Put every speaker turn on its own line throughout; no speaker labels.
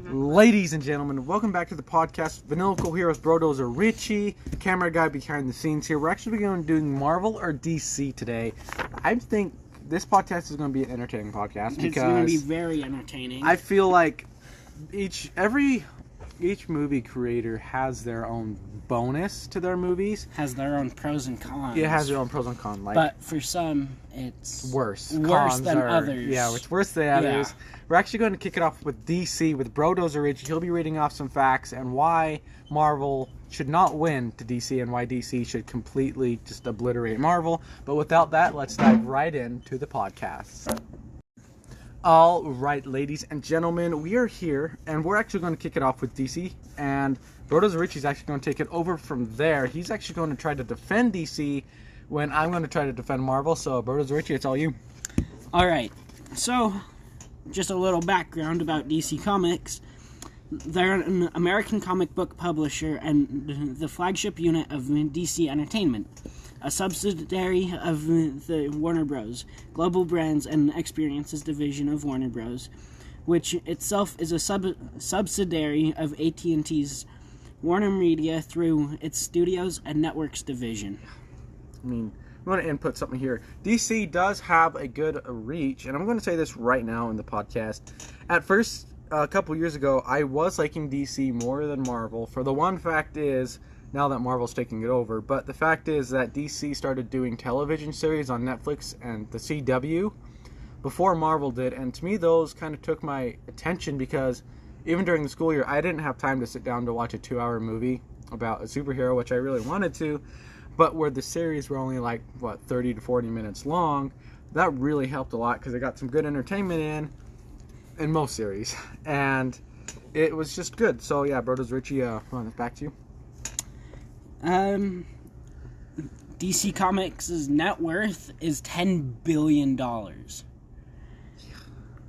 Ladies and gentlemen, welcome back to the podcast. Vanilla Cool Heroes, Brodozer Richie, camera guy behind the scenes here. We're actually going to be doing Marvel or DC today. I think this podcast is going to be an entertaining podcast because
it's going to be very entertaining.
I feel like each movie creator has their own bonus to their movies.
Has their own pros and cons.
It has their own pros and cons.
But for some, it's
worse
than others.
Yeah, it's worse than others. We're actually going to kick it off with DC, with Brodozer Richie. He'll be reading off some facts and why Marvel should not win to DC and why DC should completely just obliterate Marvel. But without that, let's dive right into the podcast. All right, ladies and gentlemen, we are here, and we're actually going to kick it off with DC, and Brodozer Richie's actually going to take it over from there. He's actually going to try to defend DC when I'm going to try to defend Marvel. So, Brodozer Richie, it's all you.
All right, so just a little background about DC Comics. They're an American comic book publisher and the flagship unit of DC Entertainment, a subsidiary of the Warner Bros. Global Brands and Experiences division of Warner Bros., which itself is a subsidiary of AT&T's Warner Media through its studios and networks division.
I mean, I'm going to input something here. DC does have a good reach, and I'm going to say this right now in the podcast. At first, a couple years ago, I was liking DC more than Marvel. For the one fact is, now that Marvel's taking it over, but the fact is that DC started doing television series on Netflix and the CW before Marvel did, and to me those kind of took my attention because even during the school year, I didn't have time to sit down to watch a 2-hour movie about a superhero, which I really wanted to. But where the series were only 30 to 40 minutes long, that really helped a lot because it got some good entertainment in most series. And it was just good. So yeah, Brodozer Richie, back to you.
DC Comics' net worth is $10 billion.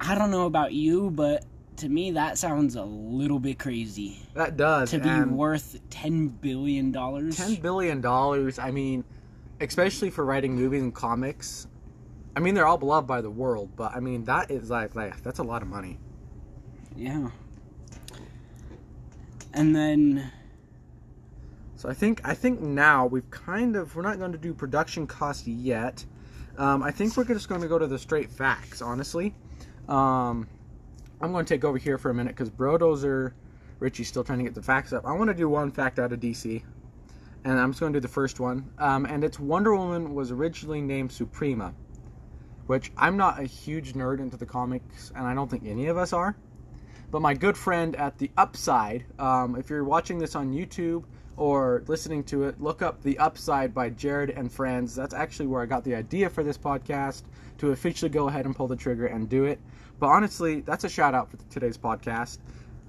I don't know about you, but to me that sounds a little bit crazy.
That does.
To be worth $10 billion.
$10 billion, I mean, especially for writing movies and comics. I mean, they're all beloved by the world, but I mean, that is that's a lot of money.
Yeah. And then...
So I think now we're not going to do production costs yet. I think we're just going to go to the straight facts, honestly. I'm going to take over here for a minute because Brodozer Richie's still trying to get the facts up. I want to do one fact out of DC, and I'm just going to do the first one. And it's Wonder Woman was originally named Suprema, which I'm not a huge nerd into the comics, and I don't think any of us are. But my good friend at The Upside, if you're watching this on YouTube or listening to it, look up The Upside by Jared and Friends. That's actually where I got the idea for this podcast, to officially go ahead and pull the trigger and do it. But honestly, that's a shout out for today's podcast.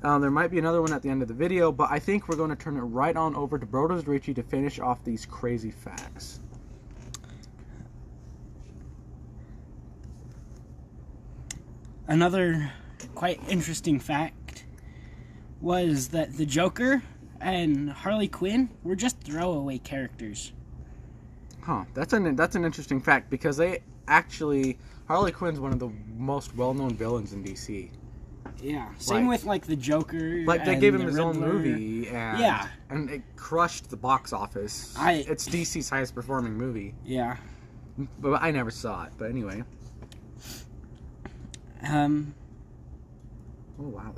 There might be another one at the end of the video, but I think we're going to turn it right on over to Brodozer Richie to finish off these crazy facts.
Another quite interesting fact was that the Joker and Harley Quinn were just throwaway characters.
Huh, that's an interesting fact because they actually... Harley Quinn's one of the most well-known villains in DC.
Yeah, same with the Joker.
They gave him his own movie,
and
and it crushed the box office. It's DC's highest performing movie.
Yeah,
but I never saw it. But anyway. Oh wow,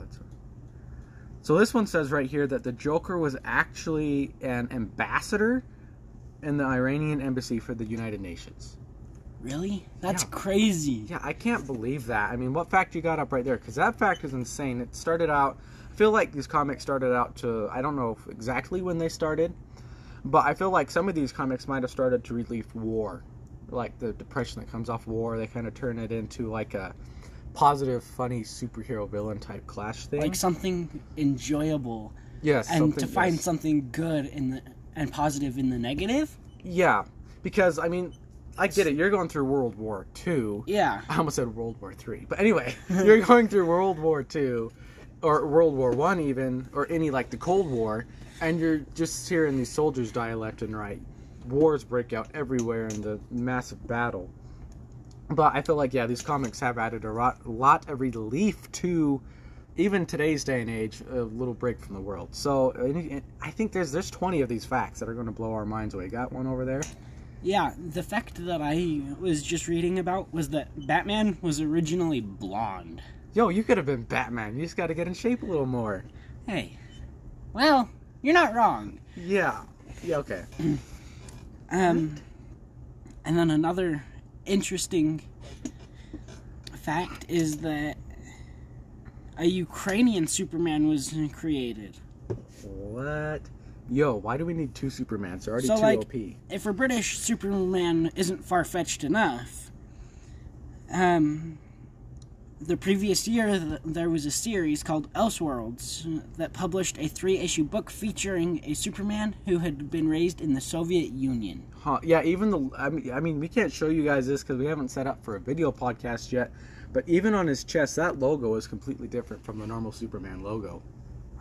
So this one says right here that the Joker was actually an ambassador in the Iranian embassy for the United Nations.
Really? That's crazy.
Yeah, I can't believe that. I mean, what fact you got up right there? Because that fact is insane. It started out... I feel like these comics started out I don't know exactly when they started, but I feel like some of these comics might have started to relieve war. Like the depression that comes off war. They kind of turn it into a positive, funny superhero villain type clash thing.
Like something enjoyable.
Yes.
And to find something good and positive in the negative?
Yeah. Because, I mean... I get it. You're going through World War II.
Yeah.
I almost said World War III. But anyway, you're going through World War II, or World War I even, or any the Cold War, and you're just hearing these soldiers die left and right. Wars break out everywhere in the massive battle. But I feel like, yeah, these comics have added a lot of relief to even today's day and age, a little break from the world. So I think there's 20 of these facts that are going to blow our minds away. Got one over there?
Yeah, the fact that I was just reading about was that Batman was originally blonde.
Yo, you could have been Batman. You just got to get in shape a little more.
Hey, well, you're not wrong.
Yeah, okay.
And then another interesting fact is that a Ukrainian Superman was created.
What? Yo, why do we need 2 Supermans? They're already
So,
too
like,
OP.
if a British Superman isn't far-fetched enough, the previous year there was a series called Elseworlds that published a 3-issue book featuring a Superman who had been raised in the Soviet Union.
Huh, yeah, even I mean, we can't show you guys this because we haven't set up for a video podcast yet, but even on his chest, that logo is completely different from the normal Superman logo.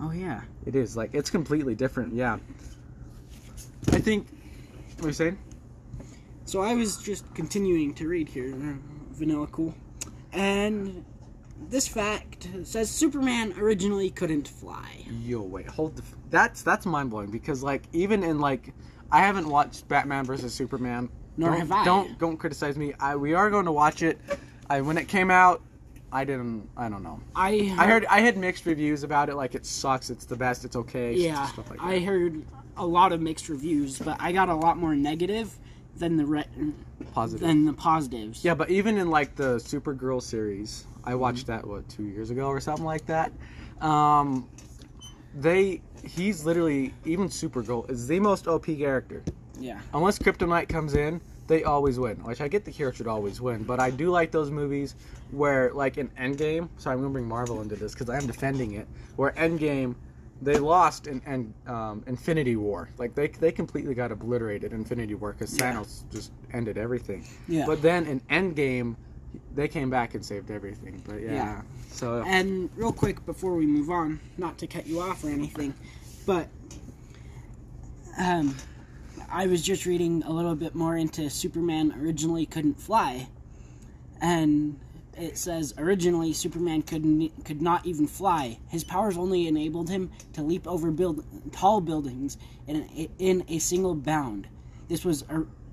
Oh, yeah.
It is, like, it's completely different, yeah. I think, what are you saying?
So I was just continuing to read here, Vanilla Cool, and this fact says Superman originally couldn't fly.
Yo, wait, that's mind-blowing, because, like, even in, like, I haven't watched Batman vs. Superman.
Nor have I.
Don't criticize me. We are going to watch it. When it came out, I don't know. I had mixed reviews about it, like it sucks, it's the best, it's okay,
yeah,
stuff like that.
I heard a lot of mixed reviews, but I got a lot more negative than the positives.
Yeah, but even in like the Supergirl series, I watched that 2 years ago or something like that. He's literally, even Supergirl is the most OP character.
Yeah.
Unless Kryptonite comes in, they always win. Which I get the hero should always win, but I do like those movies where, like in Endgame, so I'm going to bring Marvel into this because I am defending it, where Endgame, they lost in Infinity War. Like, they completely got obliterated in Infinity War because Thanos just ended everything.
Yeah.
But then in Endgame, they came back and saved everything. But yeah. So.
And real quick before we move on, not to cut you off or anything, but I was just reading a little bit more into Superman originally couldn't fly, and it says originally Superman could not even fly. His powers only enabled him to leap over tall buildings in a single bound. This was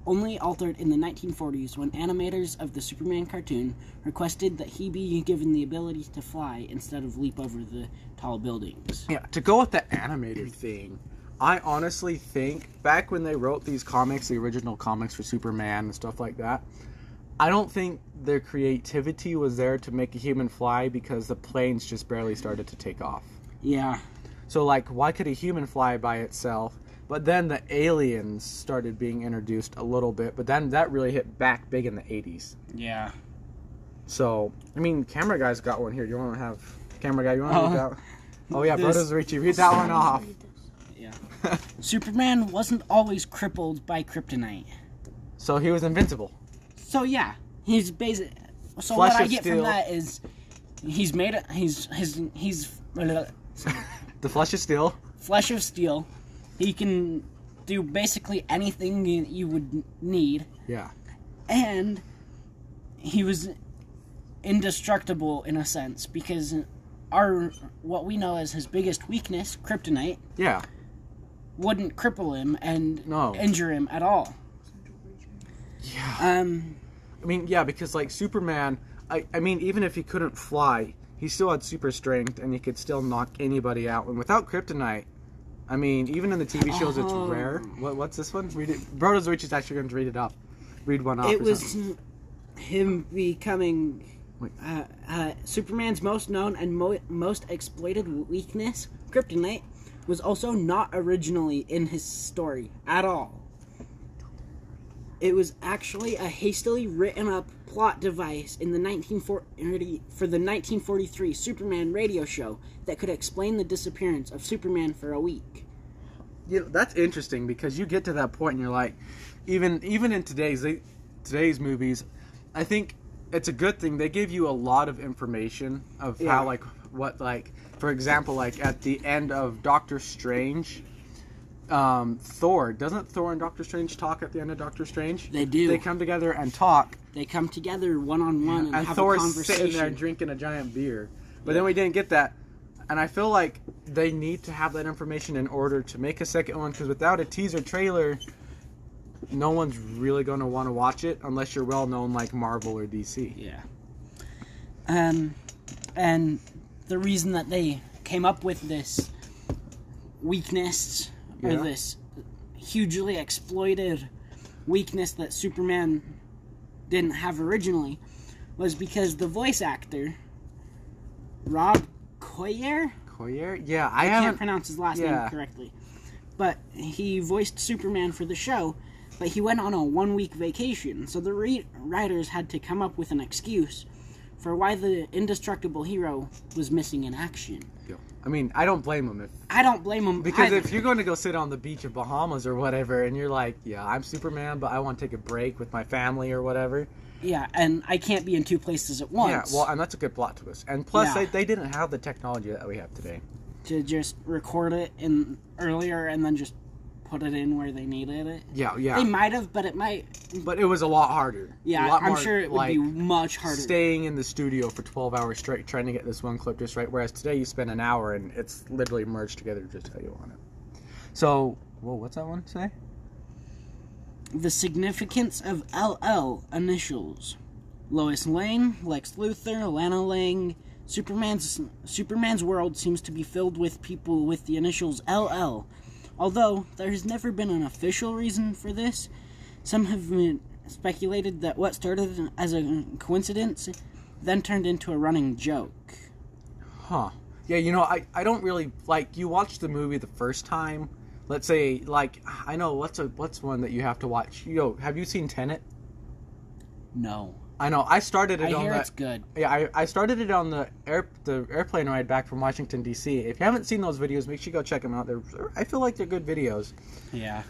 only altered in the 1940s when animators of the Superman cartoon requested that he be given the ability to fly instead of leap over the tall buildings.
Yeah, to go with the animated thing, I honestly think back when they wrote these comics, the original comics for Superman and stuff like that, I don't think their creativity was there to make a human fly because the planes just barely started to take off.
Yeah.
So, like, why could a human fly by itself? But then the aliens started being introduced a little bit, but then that really hit back big in the 80s.
Yeah.
So, I mean, Camera Guy's got one here. You want to have... Camera Guy, you want to read that? Oh, yeah, Brothers Richie. Read that one off.
Yeah. Superman wasn't always crippled by kryptonite.
So he was invincible.
So yeah, he's basic. So
Flesh
what I
of
get
steel.
from that is he's made he's
The flesh is steel.
flesh of steel. He can do basically anything you would need.
Yeah.
And he was indestructible in a sense because what we know as his biggest weakness, kryptonite,
Yeah.
wouldn't cripple him and
No.
injure him at all.
Yeah. I mean, yeah, because, like, Superman, I mean, even if he couldn't fly, he still had super strength, and he could still knock anybody out. And without kryptonite, I mean, even in the TV shows, it's rare. What's this one? Read it. Brothers Rich is actually going to read it up. Read one off.
It was him becoming Superman's most known and most exploited weakness, kryptonite, was also not originally in his story at all. It was actually a hastily written up plot device in the 1943 Superman radio show that could explain the disappearance of Superman for a week.
You know, that's interesting because you get to that point and you're like, even in today's movies, I think it's a good thing. They give you a lot of information of how, like, what, like, for example, like at the end of Doctor Strange, Thor. Doesn't Thor and Doctor Strange talk at the end of Doctor Strange?
They do.
They come together and talk.
They come together one-on-one and have
Thor's
a conversation.
sitting there drinking a giant beer. But then we didn't get that. And I feel like they need to have that information in order to make a second one, because without a teaser trailer, no one's really going to want to watch it unless you're well-known like Marvel or DC.
Yeah. And the reason that they came up with this weakness, or this hugely exploited weakness that Superman didn't have originally, was because the voice actor, Rob Coyer?
Yeah,
I can't pronounce his last name correctly. But he voiced Superman for the show, but he went on a 1-week vacation, so the writers had to come up with an excuse for why the indestructible hero was missing in action.
I mean, I don't blame him.
I don't blame him
because
either.
If you're going to go sit on the beach of Bahamas or whatever, and you're like, yeah, I'm Superman, but I want to take a break with my family or whatever.
Yeah, and I can't be in two places at once.
Yeah, well, and that's a good plot twist. And plus, they didn't have the technology that we have today.
To just record it in earlier and then just put it in where they needed it.
Yeah.
They might have, but it might...
But it was a lot harder.
Yeah, I'm sure it would be much harder.
Staying in the studio for 12 hours straight trying to get this one clip just right, whereas today you spend an hour and it's literally merged together just how you want it. So, what's that one say?
The significance of LL initials. Lois Lane, Lex Luthor, Lana Lang. Superman's world seems to be filled with people with the initials LL. Although there has never been an official reason for this, some have speculated that what started as a coincidence then turned into a running joke.
Huh. Yeah, I don't really, you watched the movie the first time. Let's say, I know, what's one that you have to watch? Have you seen Tenet?
No.
I know. I started it
I hear it's good.
Yeah, I started it on the airplane ride back from Washington, D.C. If you haven't seen those videos, make sure you go check them out. I feel like they're good videos.
Yeah.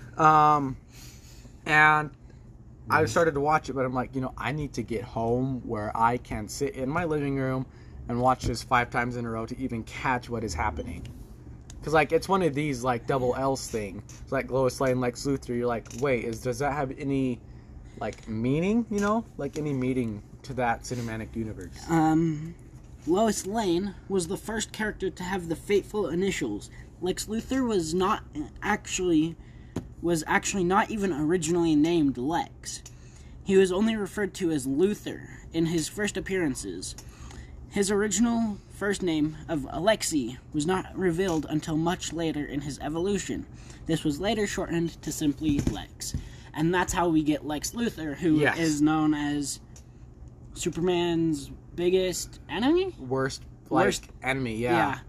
And I started to watch it, but I'm like, I need to get home where I can sit in my living room and watch this 5 times in a row to even catch what is happening. Because, it's one of these, double L's thing. It's like Lois Lane, Lex Luthor. You're like, wait, does that have any... meaning, any meaning to that cinematic universe.
Lois Lane was the first character to have the fateful initials. Lex Luthor was actually not even originally named Lex. He was only referred to as Luthor in his first appearances. His original first name of Alexei was not revealed until much later in his evolution. This was later shortened to simply Lex. And that's how we get Lex Luthor, who is known as Superman's biggest enemy?
Worst enemy, yeah.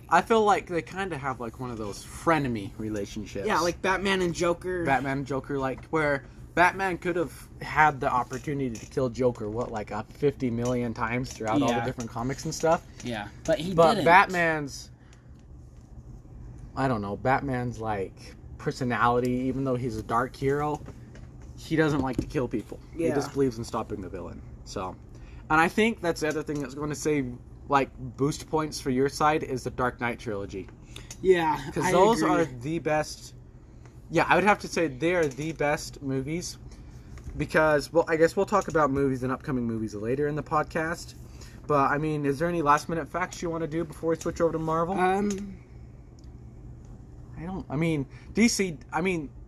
I feel like they kind of have, one of those frenemy relationships.
Yeah, like Batman and Joker.
Where Batman could have had the opportunity to kill Joker, 50 million times throughout all the different comics and stuff?
Yeah, but he didn't.
But Batman's personality, even though he's a dark hero, he doesn't like to kill people. He just believes in stopping the villain. So, and I think that's the other thing that's going to save boost points for your side is the Dark Knight trilogy.
Yeah,
because those are the best. Yeah, I would have to say they're the best movies. Because, I guess we'll talk about movies and upcoming movies later in the podcast. But I mean, is there any last minute facts you want to do before we switch over to Marvel? DC,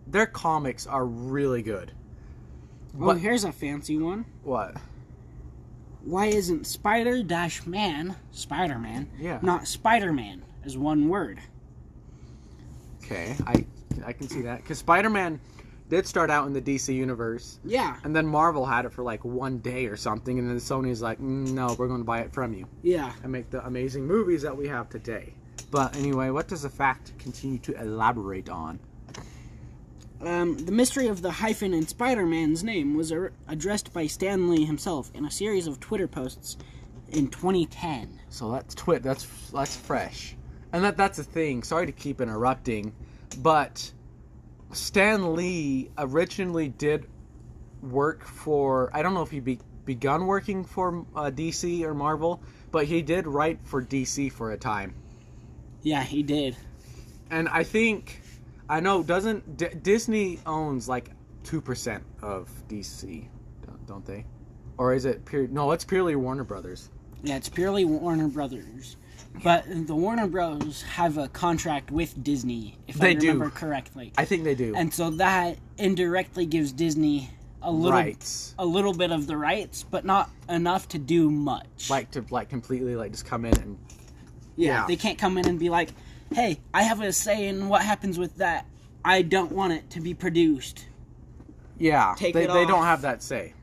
their comics are really good.
But here's a fancy one.
What?
Why isn't Spider-Man, not Spider-Man as one word?
Okay, I can see that. Because Spider-Man did start out in the DC universe.
Yeah.
And then Marvel had it for 1 day or something, and then Sony's like, no, we're going to buy it from you.
Yeah.
And make the amazing movies that we have today. But anyway, what does the fact continue to elaborate on?
The mystery of the hyphen in Spider-Man's name was addressed by Stan Lee himself in a series of Twitter posts in 2010.
So that's fresh. And that's the thing. Sorry to keep interrupting, but Stan Lee originally did work for... I don't know if he begun working for DC or Marvel, but he did write for DC for a time.
Yeah, he did.
And I think I know. Doesn't Disney owns like 2% of DC, don't they? Or is it pure? No, it's purely Warner Brothers.
Yeah, it's purely Warner Brothers. But the Warner Bros. Have a contract with Disney, if I remember correctly.
I think they do.
And so that indirectly gives Disney a little bit of the rights, but not enough to do much.
Like to completely just come in and
they can't come in and be like, "Hey, I have a say in what happens with that. I don't want it to be produced."
Yeah, they don't have that say.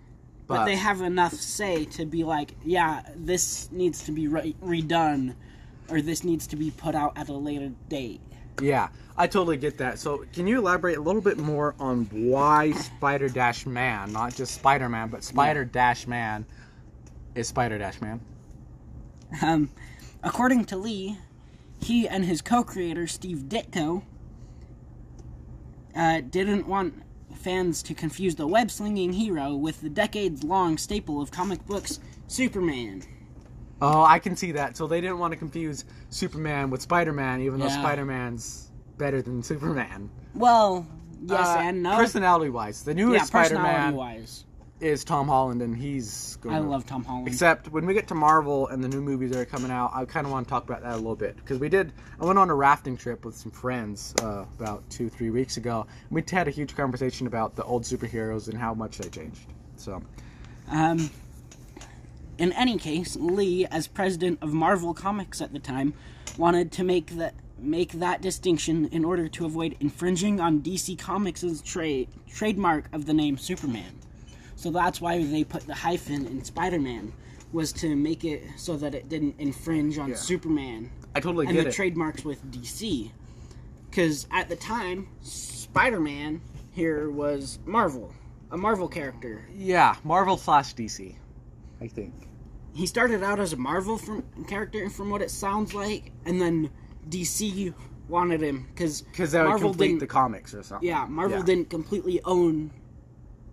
But they have enough say to be like, "Yeah, this needs to be redone, or this needs to be put out at a later date."
Yeah, I totally get that. So, can you elaborate a little bit more on why Spider-Man, not just Spider-Man, but Spider-Man is Spider-Man?
According to Lee, he and his co-creator, Steve Ditko, didn't want fans to confuse the web-slinging hero with the decades-long staple of comic books, Superman.
Oh, I can see that. So they didn't want to confuse Superman with Spider-Man, even though Spider-Man's better than Superman.
Well, yes and no.
Personality-wise, the newest Spider-Man
personality-wise
is Tom Holland, and he's going
I love Tom Holland.
Except when we get to Marvel and the new movies that are coming out, I kind of want to talk about that a little bit. Because I went on a rafting trip with some friends about 2-3 weeks ago. And we had a huge conversation about the old superheroes and how much they changed. So,
in any case, Lee, as president of Marvel Comics at the time, wanted to make that distinction in order to avoid infringing on DC Comics' trademark of the name Superman. So that's why they put the hyphen in Spider-Man, was to make it so that it didn't infringe on Superman.
I totally get it.
And the trademarks with DC. Because at the time, Spider-Man here was Marvel, a Marvel character.
Yeah, Marvel/DC, I think.
He started out as a Marvel character, from what it sounds like, and then DC wanted him because
that would complete the comics or something.
Yeah, Marvel didn't completely own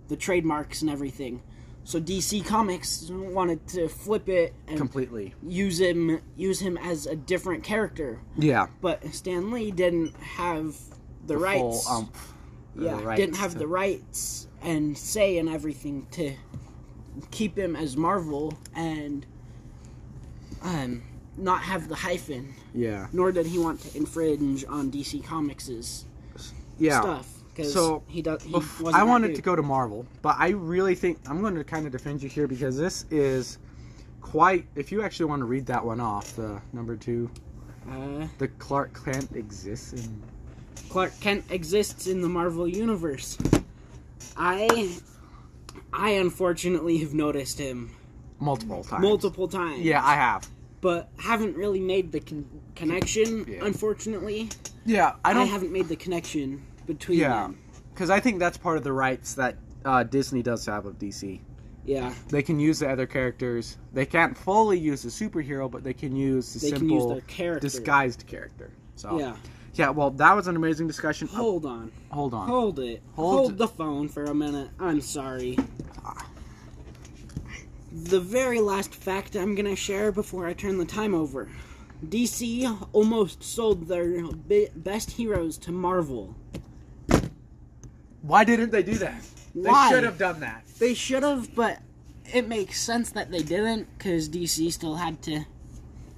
the trademarks and everything, so DC Comics wanted to flip it and
completely
use him as a different character.
Yeah,
but Stan Lee didn't have the rights. Didn't have the rights and say and everything to keep him as Marvel and not have the hyphen.
Yeah.
Nor did he want to infringe on DC Comics' stuff.
So I wanted to go to Marvel, but I really think I'm going to kind of defend you here because this is quite. If you actually want to read that one off, the number 2, the Clark Kent exists in
the Marvel universe. I unfortunately have noticed him
multiple times. Yeah, I have.
But haven't really made the connection, unfortunately.
Yeah, I haven't
made the connection between them.
Because I think that's part of the rights that Disney does have of DC.
Yeah.
They can use the other characters. They can't fully use the superhero, but they can use the simple, disguised character. So, yeah, well, that was an amazing discussion.
Hold on. Hold it. Hold the phone for a minute. I'm sorry. The very last fact I'm going to share before I turn the time over. DC almost sold their best heroes to Marvel.
Why didn't they do that?
Why?
They should have done that.
They should have, but it makes sense that they didn't, because DC still had to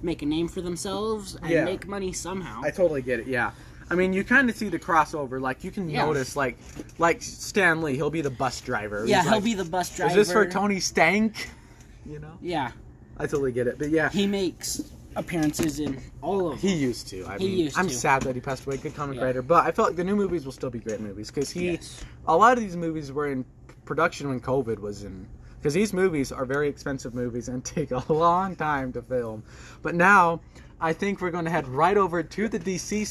make a name for themselves and make money somehow.
I totally get it, yeah. I mean, you kind of see the crossover. Like, you can notice, like Stan Lee, he'll be the bus driver.
Yeah, he'll be the bus driver.
Is this for Tony Stank? You know?
Yeah.
I totally get it, but yeah.
He makes appearances in all of them.
He used to. I'm sad that he passed away. Good comic writer. But I felt like the new movies will still be great movies. Because a lot of these movies were in production when COVID was in. Because these movies are very expensive movies and take a long time to film. But now, I think we're going to head right over to the DC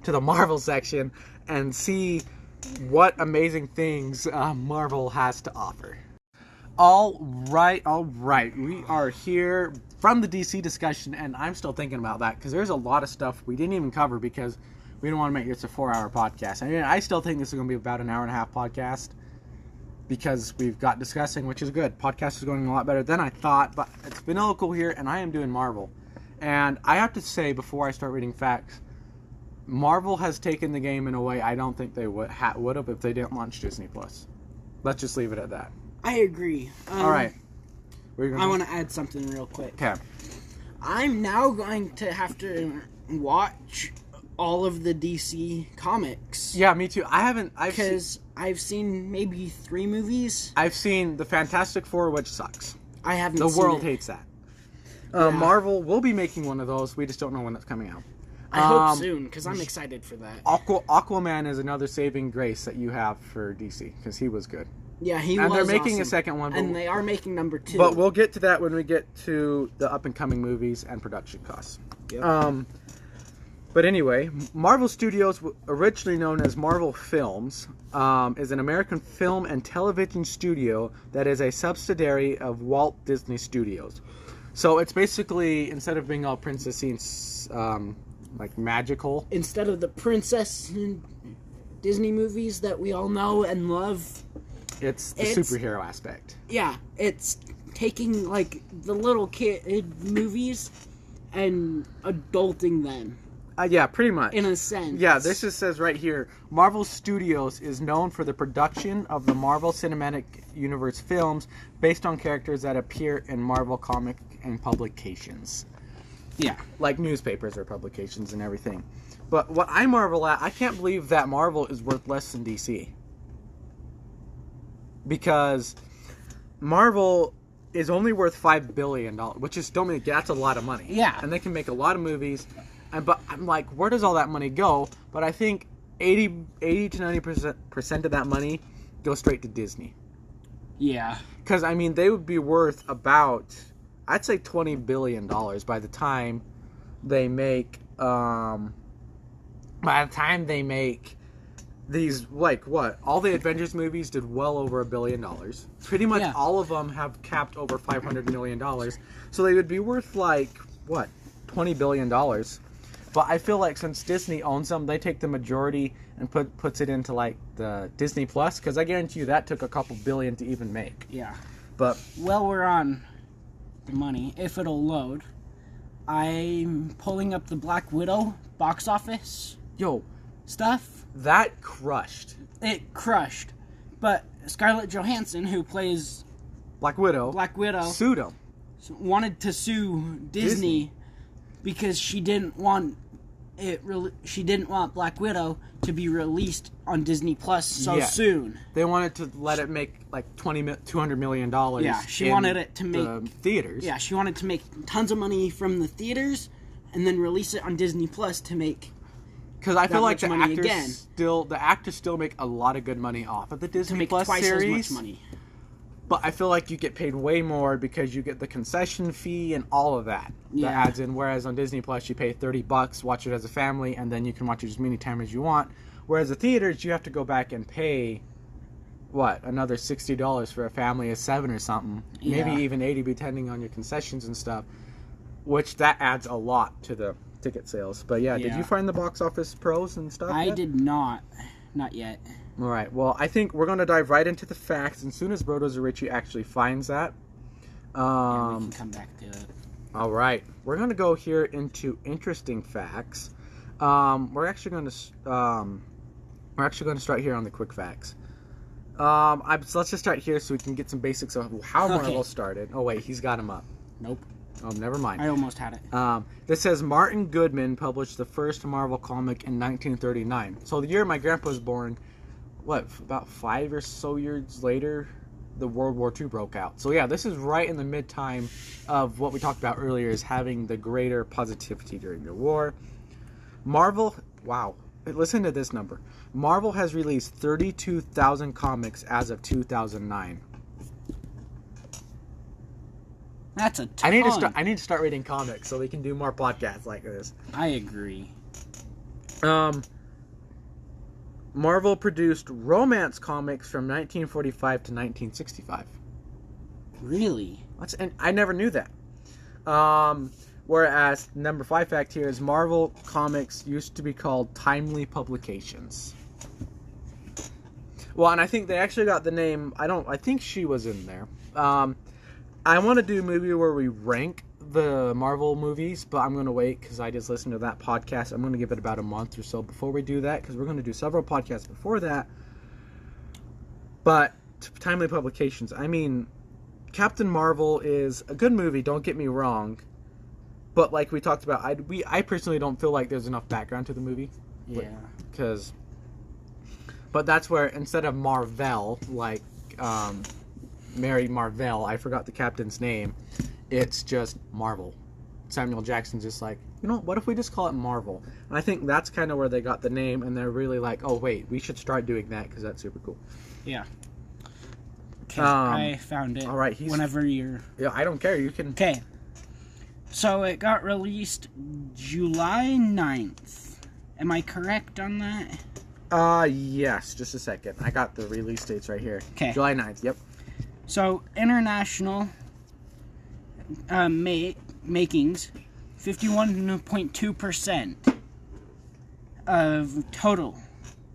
to the Marvel section and see what amazing things Marvel has to offer. All right. We are here from the DC discussion, and I'm still thinking about that because there's a lot of stuff we didn't even cover because we don't want to make this a 4-hour podcast. I mean, I still think this is going to be about an hour and a half podcast because we've got discussing, which is good. Podcast is going a lot better than I thought, but it's been all cool here, and I am doing Marvel. And I have to say, before I start reading facts, Marvel has taken the game in a way I don't think they would have if they didn't launch Disney Plus. Let's just leave it at that.
I agree.
All right.
I want to add something real quick.
Okay.
I'm now going to have to watch all of the DC comics.
Yeah, me too.
Because I've seen maybe 3 movies.
I've seen the Fantastic Four, which sucks.
I haven't
The
seen
world
it.
hates that.
Yeah.
Marvel will be making one of those. We just don't know when it's coming out.
I hope soon, because I'm excited for that.
Aquaman is another saving grace that you have for DC, because he was good.
Yeah, he
and
was
they're making
awesome.
a second one.
And they are making number 2.
But we'll get to that when we get to the up-and-coming movies and production costs.
Yep.
But anyway, Marvel Studios, originally known as Marvel Films, is an American film and television studio that is a subsidiary of Walt Disney Studios. So it's basically, instead of being all princessy and like magical,
instead of the princess Disney movies that we all know and love,
it's the superhero aspect.
Yeah, it's taking like the little kid movies and adulting them.
Yeah, pretty much.
In a sense.
Yeah, this just says right here, Marvel Studios is known for the production of the Marvel Cinematic Universe films based on characters that appear in Marvel comic and publications.
Yeah.
Like newspapers or publications and everything. But what I marvel at, I can't believe that Marvel is worth less than DC. Because Marvel is only worth $5 billion, which is, don't make, that's a lot of money.
Yeah.
And they can make a lot of movies. But I'm like, where does all that money go? But I think 80 to 90% of that money goes straight to Disney.
Yeah.
Because, I mean, they would be worth about, I'd say $20 billion by the time they make, these, like, what? All the Avengers movies did well over $1 billion. Pretty much all of them have capped over $500 million. So they would be worth, like, what? $20 billion. But I feel like since Disney owns them, they take the majority and puts it into, like, the Disney Plus. Because I guarantee you that took a couple billion to even make.
Yeah.
But
well, we're on the money. If it'll load, I'm pulling up the Black Widow box office stuff.
That crushed.
It crushed. But Scarlett Johansson, who plays
Black Widow,
sued
him.
Wanted to sue Disney because she didn't want she didn't want Black Widow to be released on Disney Plus soon.
They wanted to let it make like $200 million.
Yeah, she wanted it to make
theaters.
Yeah, she wanted to make tons of money from the theaters and then release it on Disney Plus to make.
Because I feel like the actors still make a lot of good money off of the Disney Plus
twice
series.
as much money.
But I feel like you get paid way more because you get the concession fee and all of that adds in. Whereas on Disney Plus, you pay $30, watch it as a family, and then you can watch it as many times as you want. Whereas the theaters, you have to go back and pay, another $60 for a family of 7 or something.
Yeah.
Maybe even $80, depending on your concessions and stuff. Which that adds a lot to the ticket sales. But did you find the box office pros and stuff?
I did not yet.
All right. Well, I think we're going to dive right into the facts. And as soon as Brodo Zarichi actually finds that,
we can come back to it.
All right. We're going to go here into interesting facts. We're actually going to start here on the quick facts. So let's just start here so we can get some basics of how Marvel started. Oh wait, he's got him up.
Nope.
Oh, never mind.
I almost had it.
This says Martin Goodman published the first Marvel comic in 1939. So the year my grandpa was born, about 5 or so years later, the World War II broke out. So yeah, this is right in the mid-time of what we talked about earlier, is having the greater positivity during the war. Marvel, listen to this number. Marvel has released 32,000 comics as of 2009.
That's a ton.
I need to start reading comics so we can do more podcasts like this.
I agree.
Marvel produced romance comics from 1945 to 1965.
Really?
And I never knew that. Whereas, number 5 fact here is Marvel Comics used to be called Timely Publications. Well, and I think they actually got the name, I think she was in there. I want to do a movie where we rank the Marvel movies, but I'm going to wait because I just listened to that podcast. I'm going to give it about a month or so before we do that, because we're going to do several podcasts before that. But timely publications. I mean, Captain Marvel is a good movie, don't get me wrong. But like we talked about, I personally don't feel like there's enough background to the movie.
Yeah.
But that's where, instead of Marvel, like Mary Marvel, I forgot the captain's name, it's just Marvel. Samuel Jackson's just like, what if we just call it Marvel? And I think that's kind of where they got the name, and they're really like, oh wait, we should start doing that because that's super cool.
Yeah. I found it.
All right,
whenever you're...
Yeah, I don't care. You can...
Okay. So it got released July 9th. Am I correct on that?
Yes. Just a second. I got the release dates right here.
Okay.
July 9th, yep.
So, international makings, 51.2% of total.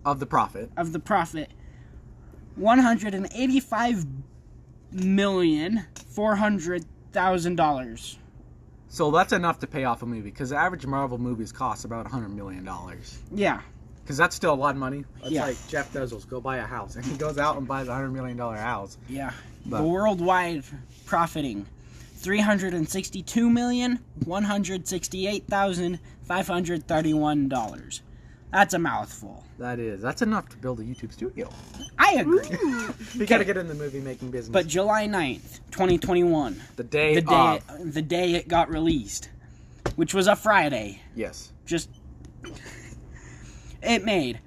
Of the profit.
$185,400,000.
So that's enough to pay off a movie, because the average Marvel movies cost about $100 million.
Yeah.
Because that's still a lot of money. It's
Yeah.
like Jeff Bezos, go buy a house. And he goes out and buys a $100 million house.
Yeah.
But-
The worldwide profiting, $362,168,531. That's a mouthful.
That's enough to build a YouTube studio.
I agree.
We gotta get in the movie making business.
But July 9th, 2021.
the day
The day it got released, which was a Friday.
Yes.
It made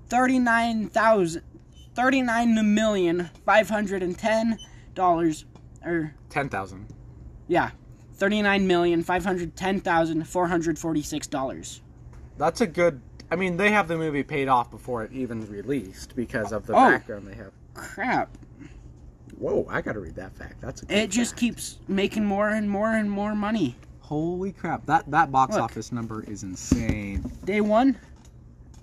$39,510 or
10,000.
yeah, $39,510,446.
That's a good. I mean, they have the movie paid off before it even released because of the background they have.
Crap.
Whoa, I gotta read that fact. That's a good
It just
fact.
keeps making more and more and more money.
Holy crap. That box
Look.
office number is insane.
Day 1,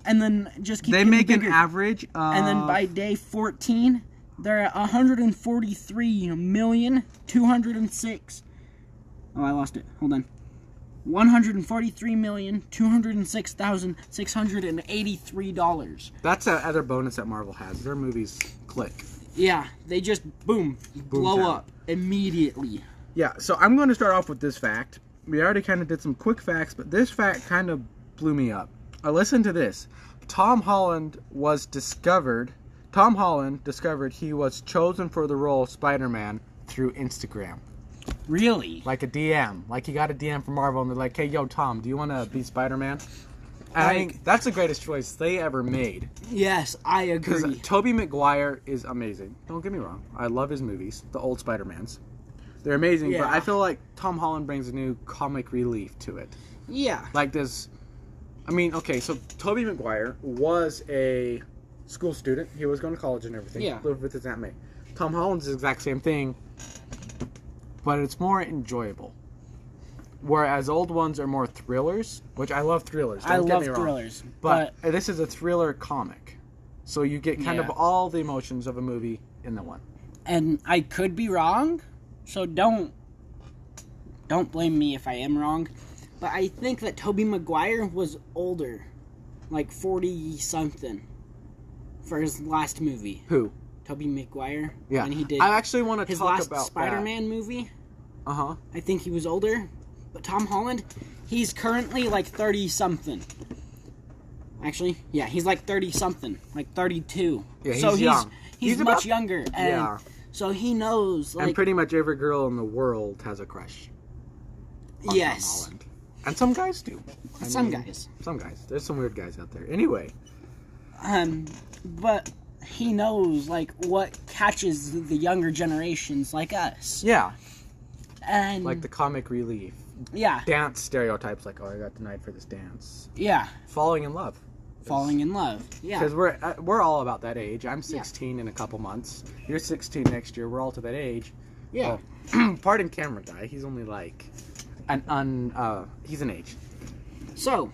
and then just keep
They
getting
make
bigger.
an average of...
And then by day 14, they're at 143,206. Oh, I lost it. Hold on. $143,206,683.
That's the other bonus that Marvel has. Their movies click.
Yeah, they just blow
town.
up immediately.
Yeah, so I'm going to start off with this fact. We already kind of did some quick facts, but this fact kind of blew me up. Listen to this. Tom Holland discovered he was chosen for the role of Spider-Man through Instagram.
Really?
Like a DM. Like he got a DM from Marvel and they're like, hey, yo, Tom, do you want to be Spider-Man? And I think that's the greatest choice they ever made.
Yes, I agree.
Because Tobey Maguire is amazing. Don't get me wrong. I love his movies. The old Spider-Mans. They're amazing,
Yeah.
but I feel like Tom Holland brings a new comic relief to it.
Yeah.
Like this... I mean, okay, so Tobey Maguire was a school student. He was going to college and everything.
Yeah.
Lived with his Aunt May. Tom Holland's the exact same thing, but it's more enjoyable. Whereas old ones are more thrillers, which I love thrillers.
I
Don't get
love
me wrong.
thrillers.
But this is a thriller comic. So you get kind of
Yeah.
all the emotions of a movie in the one.
And I could be wrong, so don't blame me if I am wrong. But I think that Tobey Maguire was older, like 40-something, for his last movie.
Who?
Tobey Maguire.
Yeah.
When he did
I actually want to
his
talk
last
about
Spider-Man movie.
that. Uh-huh.
I think he was older. But Tom Holland, he's currently like 30-something. Actually, yeah, he's like 30-something, like 32.
Yeah,
so
he's young.
He's
He's
much
about-
younger. And
Yeah.
so he knows, like,
And pretty much every girl in the world has a crush on Tom
yes.
Holland. And some guys do.
Some guys.
Some guys. There's some weird guys out there. Anyway.
But he knows, like, what catches the younger generations like us.
Yeah.
And
Like the comic relief.
yeah,
Dance stereotypes, like, oh, I got denied for this dance.
yeah,
Falling in love.
falling in love. Yeah,
Because we're all about that age. I'm 16 in a couple months. You're 16 next year. We're all to that age.
yeah,
Well, pardon camera guy. He's only like he's an age.
So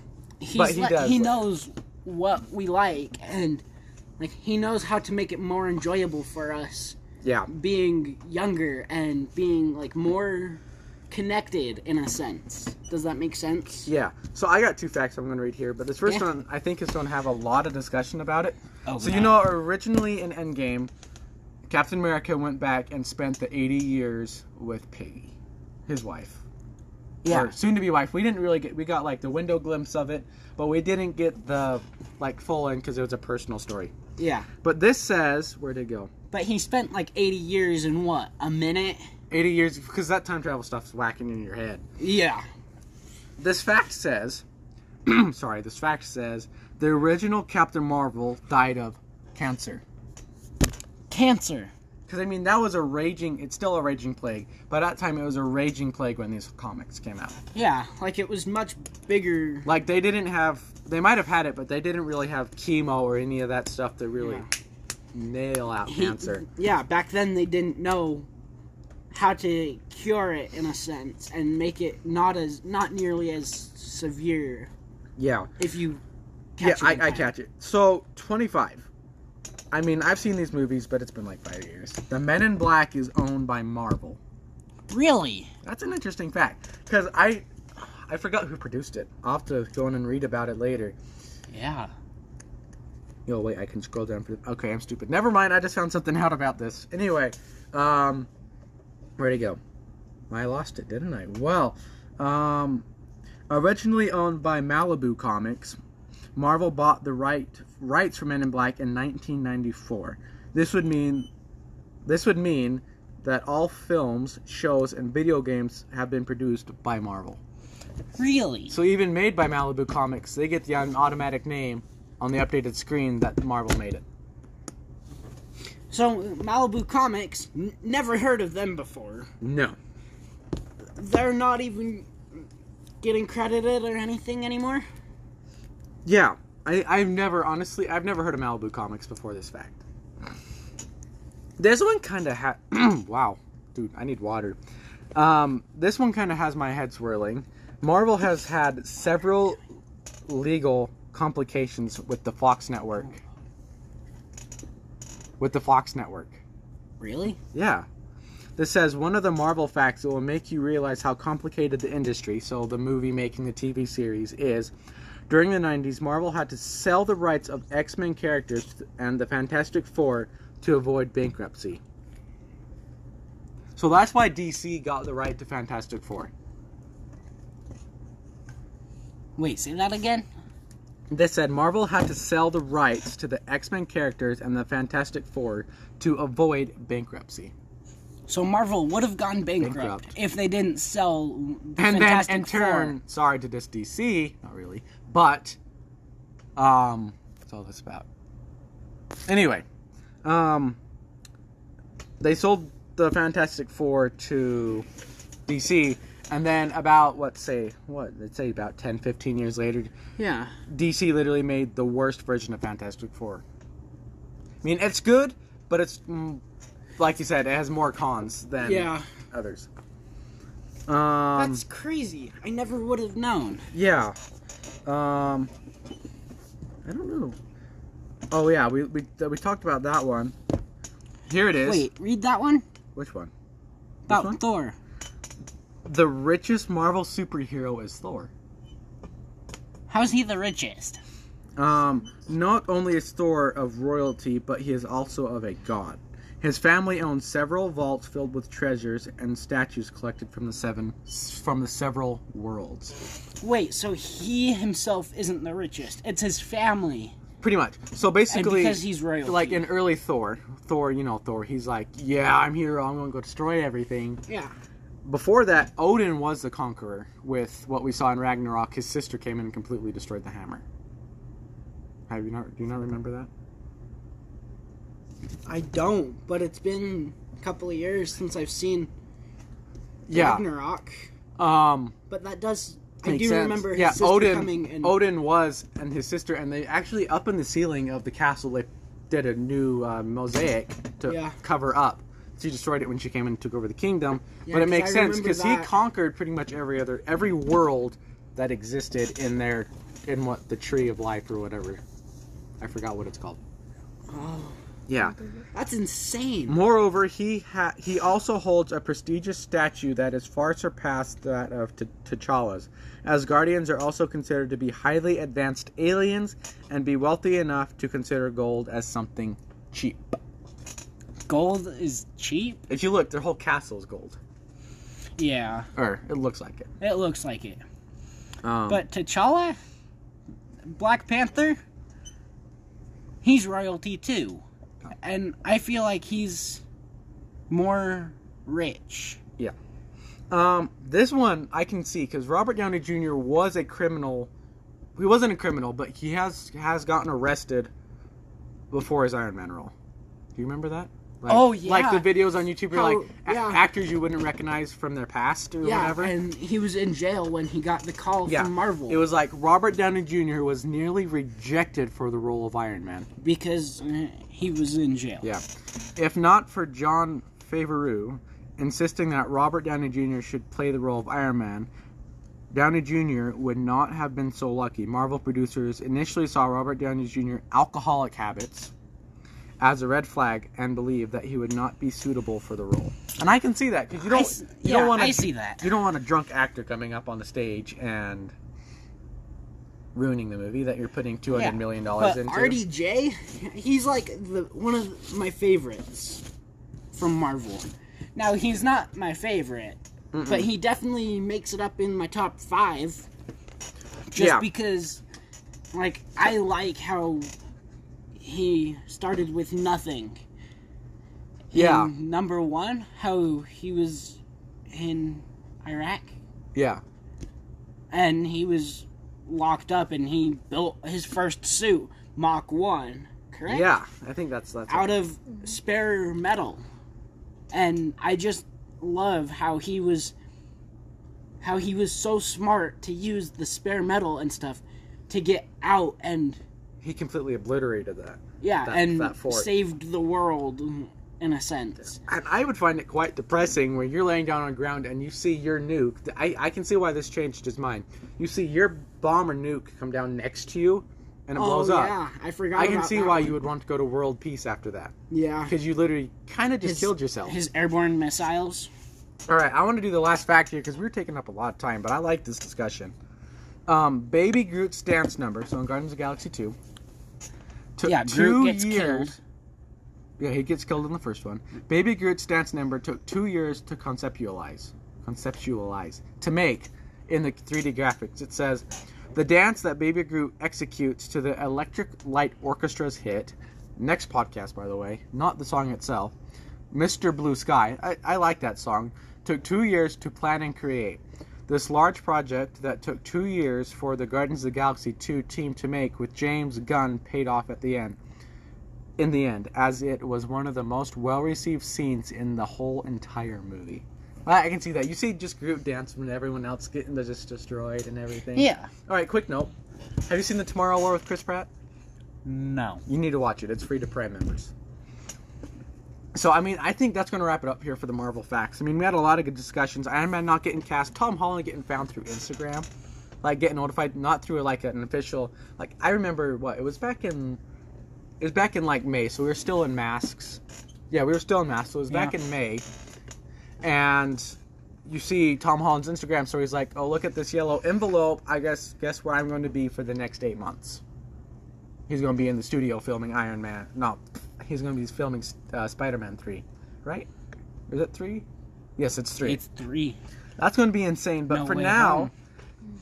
But he does
he
like-
knows what we like, and like he knows how to make it more enjoyable for us,
Yeah.
being younger and being like more connected in a sense. Does that make sense?
Yeah. So I got 2 facts I'm going to read here, but this first
Yeah.
one I think is going to have a lot of discussion about it.
Oh,
So
no.
you know, originally in Endgame, Captain America went back and spent the 80 years with Peggy, his wife.
Yeah.
Or soon-to-be wife. We didn't really get... We got, like, the window glimpse of it, but we didn't get the, like, full end because it was a personal story.
Yeah.
But this says... Where'd it go?
But he spent like 80 years in what? A minute?
80 years... Because that time travel stuff's whacking in your head.
Yeah.
This fact says... this fact says... The original Captain Marvel died of cancer.
Cancer.
Because, I mean, that was a raging... It's still a raging plague. By that time, it was a raging plague when these comics came out.
Yeah, like it was much bigger.
Like, they didn't have... They might have had it, but they didn't really have chemo or any of that stuff to really nail out cancer.
Yeah, back then they didn't know how to cure it in a sense and make it not nearly as severe.
Yeah.
If you catch it.
I catch it. So, 25. I mean, I've seen these movies, but it's been like 5 years. The Men in Black is owned by Marvel.
Really?
That's an interesting fact. Because I forgot who produced it. I'll have to go in and read about it later.
Yeah.
Oh, wait, I can scroll down. Okay, I'm stupid. Never mind, I just found something out about this. Anyway, where'd it go? I lost it, didn't I? Well, originally owned by Malibu Comics, Marvel bought the rights for Men in Black in 1994. This would mean that all films, shows, and video games have been produced by Marvel.
Really?
So even made by Malibu Comics, they get the automatic name on the updated screen that Marvel made it.
So, Malibu Comics, never heard of them before.
No.
They're not even getting credited or anything anymore?
Yeah. I've never heard of Malibu Comics before this fact. This one kind of wow. Dude, I need water. This one kind of has my head swirling. Marvel has had several legal complications with the Fox network.
Really?
Yeah. This says, one of the Marvel facts that will make you realize how complicated the industry, so the movie making the TV series, is. During the 90s, Marvel had to sell the rights of X-Men characters and the Fantastic Four to avoid bankruptcy. So that's why DC got the right to Fantastic Four.
Wait, say that again?
This said Marvel had to sell the rights to the X-Men characters and the Fantastic Four to avoid bankruptcy.
So Marvel would have gone bankrupt if they didn't sell the
And
Fantastic
then, in
Four.
turn, sorry to diss DC, not really, but, that's all this about. Anyway, they sold the Fantastic Four to DC, and then about, let's say about 10, 15 years later,
Yeah.
DC literally made the worst version of Fantastic Four. I mean, it's good, but it's, like you said, it has more cons than others.
That's crazy. I never would have known.
Yeah. I don't know. Oh, yeah, we talked about that one. Here it is.
Wait, read that one?
Which one?
About
one?
Thor.
The richest Marvel superhero is Thor.
How's he the richest?
Not only is Thor of royalty, but he is also of a god. His family owns several vaults filled with treasures and statues collected from the several worlds.
Wait, so he himself isn't the richest. It's his family.
Pretty much. So basically,
And because he's royalty.
like in early Thor, he's like, yeah, I'm here, I'm going to go destroy everything.
Yeah.
Before that, Odin was the conqueror. With what we saw in Ragnarok, his sister came in and completely destroyed the hammer. Do you not remember that?
I don't, but it's been a couple of years since I've seen
Yeah.
Ragnarok. But that does... I
Makes
do
sense.
remember his sister coming and...
Odin was, and his sister, and they actually, up in the ceiling of the castle, they did a new mosaic to cover up. She destroyed it when she came in and took over the kingdom.
Yeah,
but it
'cause
makes
I
sense,
remember
because he
that.
conquered pretty much every world that existed in the Tree of Life or whatever. I forgot what it's called.
Oh.
Yeah.
That's insane.
Moreover, he also holds a prestigious statue that is far surpassed that of T'Challa's. Asgardians are also considered to be highly advanced aliens and be wealthy enough to consider gold as something cheap.
Gold is cheap?
If you look, their whole castle is gold.
Yeah.
Or, it looks like it.
It looks like it. But T'Challa? Black Panther? He's royalty too. And I feel like he's more rich.
Yeah. This one I can see because Robert Downey Jr. was a criminal. He wasn't a criminal, but he has gotten arrested before his Iron Man role. Do you remember that? Like,
oh, yeah.
Like the videos on YouTube where
yeah.
actors you wouldn't recognize from their past or whatever.
And he was in jail when he got the call from Marvel.
It was like Robert Downey Jr. was nearly rejected for the role of Iron Man.
Because he was in jail.
Yeah. If not for Jon Favreau insisting that Robert Downey Jr. should play the role of Iron Man, Downey Jr. would not have been so lucky. Marvel producers initially saw Robert Downey Jr.'s alcoholic habits as a red flag and believed that he would not be suitable for the role. And I can see that because you don't want
I see that.
You don't want a drunk actor coming up on the stage and ruining the movie that you're putting $200 million into.
RDJ, he's like one of my favorites from Marvel. Now he's not my favorite, but he definitely makes it up in my top 5. Just because, like, I like how he started with nothing. Number 1, how he was in Iraq.
Yeah.
And he was locked up and he built his first suit, Mach 1, correct?
Yeah, I think that's
out of spare metal. And I just love how he was so smart to use the spare metal and stuff to get out, and
he completely obliterated that.
Yeah, and saved the world in a sense.
And I would find it quite depressing when you're laying down on the ground and you see your nuke. I can see why this changed his mind. You see your bomb or nuke come down next to you and it blows up.
Yeah, I forgot.
I can see why you would want to go to world peace after that.
Yeah,
because you literally kind of just killed yourself.
His airborne missiles.
All right, I want to do the last fact here because we're taking up a lot of time, but I like this discussion. Baby Groot's dance number, so in Guardians of the Galaxy 2, took
Groot
2
gets
years.
killed.
Yeah, he gets killed in the first one. Baby Groot's dance number took 2 years to conceptualize, to make in the 3D graphics. It says, the dance that Baby Groot executes to the Electric Light Orchestra's hit, next podcast, by the way, not the song itself, Mr. Blue Sky, I like that song, took 2 years to plan and create. This large project that took 2 years for the Guardians of the Galaxy 2 team to make with James Gunn paid off at the end. In the end, as it was one of the most well-received scenes in the whole entire movie. I can see that. You see just Groot dance when everyone else getting just destroyed and everything.
Yeah.
All right, quick note. Have you seen The Tomorrow War with Chris Pratt?
No.
You need to watch it. It's free to Prime members. So, I mean, I think that's going to wrap it up here for the Marvel facts. I mean, we had a lot of good discussions. Iron Man not getting cast. Tom Holland getting found through Instagram. Like, getting notified, not through, like, an official... Like, I remember, it was back in, like, May, so we were still in masks. Yeah, we were still in masks, so it was back in May. And you see Tom Holland's Instagram story. He's like, oh, look at this yellow envelope. I guess where I'm going to be for the next 8 months. He's going to be in the studio filming Iron Man. No, he's going to be filming Spider-Man 3, right? Is it 3? Yes, it's 3.
It's 3.
That's going to be insane. But for now,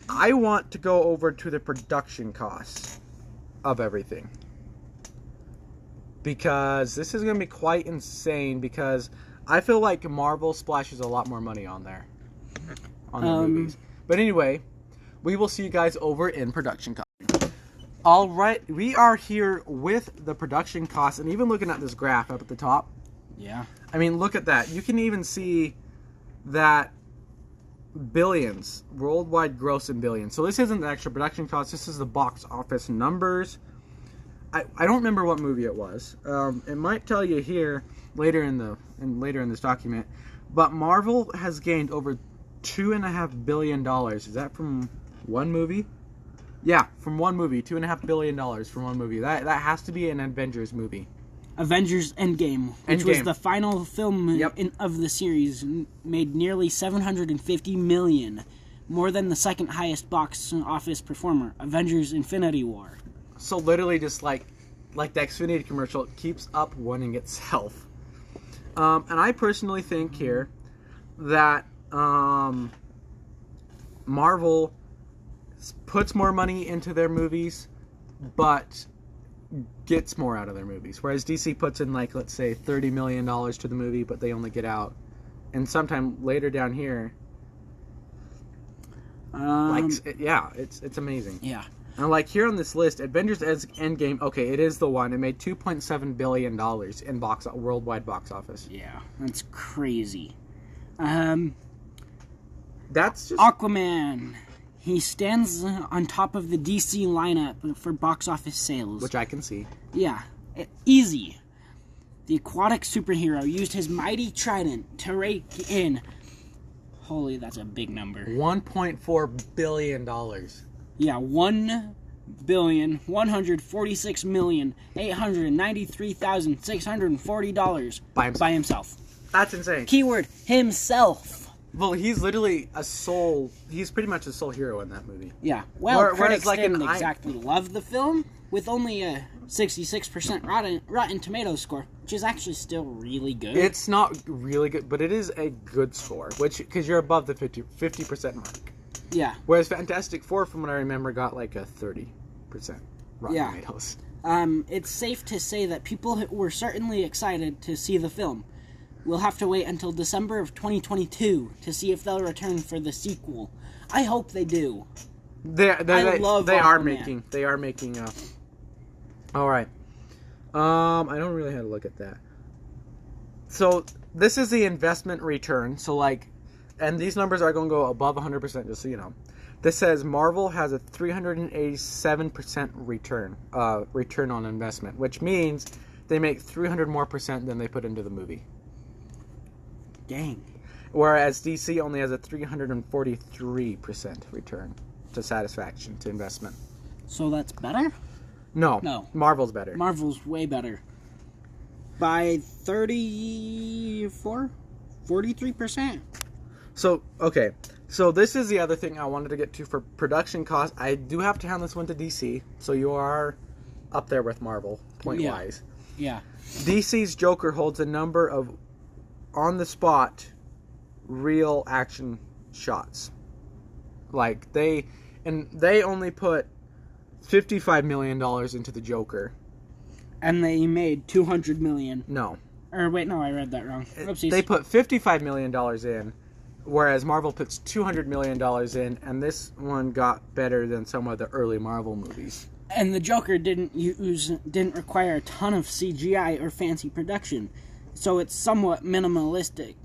I want to go over to the production costs of everything. Because this is going to be quite insane because I feel like Marvel splashes a lot more money on there. On their movies. But anyway, we will see you guys over in production costs. All right, we are here with the production costs, and even looking at this graph up at the top.
Yeah.
I mean, look at that. You can even see that billions, worldwide gross in billions. So this isn't the actual production cost. This is the box office numbers. I don't remember what movie it was. It might tell you here later in this document. But Marvel has gained over $2.5 billion. Is that from one movie? Yeah, from one movie. $2.5 billion from one movie. That has to be an Avengers movie.
Avengers Endgame, which was
Endgame.
the final film of the series, made nearly $750 million, more than the second highest box office performer, Avengers Infinity War.
So literally just like the Xfinity commercial, it keeps up winning itself. And I personally think here that Marvel puts more money into their movies, but gets more out of their movies. Whereas DC puts in, like, let's say $30 million to the movie, but they only get out. And sometime later down here, it's amazing.
Yeah.
And like here on this list, Avengers Endgame, okay, it is the one. It made $2.7 billion in worldwide box office.
Yeah, that's crazy.
That's just
Aquaman. He stands on top of the DC lineup for box office sales.
which I can see.
Yeah, easy. The aquatic superhero used his mighty trident to rake in. Holy, that's a big number.
$1.4 billion.
Yeah, $1,146,893,640
By himself.
by himself.
That's insane.
Keyword himself.
Well, he's literally he's pretty much a sole hero in that movie.
Yeah. Well,
Whereas,
critics
like,
didn't exactly love the film, with only a 66% Rotten Tomatoes score, which is actually still really good.
It's not really good, but it is a good score, because you're above the 50% mark.
Yeah.
Whereas Fantastic Four, from what I remember, got like a 30% Rotten Tomatoes.
It's safe to say that people were certainly excited to see the film. We'll have to wait until December of 2022 to see if they'll return for the sequel. I hope they do.
They
love Aquaman.
They are making. All right. I don't really have to look at that. So this is the investment return. So like, and these numbers are going to go above 100%. Just so you know, this says Marvel has a 387% return on investment, which means they make 300% more than they put into the movie.
Dang.
Whereas DC only has a 343% return to satisfaction to investment.
So that's better?
No. Marvel's better.
Marvel's way better. By 43%?
So, okay. So this is the other thing I wanted to get to for production costs. I do have to hand this one to DC. So you are up there with Marvel, point-wise.
Yeah.
DC's Joker holds a number of on-the-spot real action shots. Like, they only put $55 million into the Joker.
And they made $200 million.
No.
Or wait, no, I read that wrong. Oopsies.
They put $55 million in, whereas Marvel puts $200 million in, and this one got better than some of the early Marvel movies.
And the Joker didn't require a ton of CGI or fancy production. So it's somewhat minimalistic.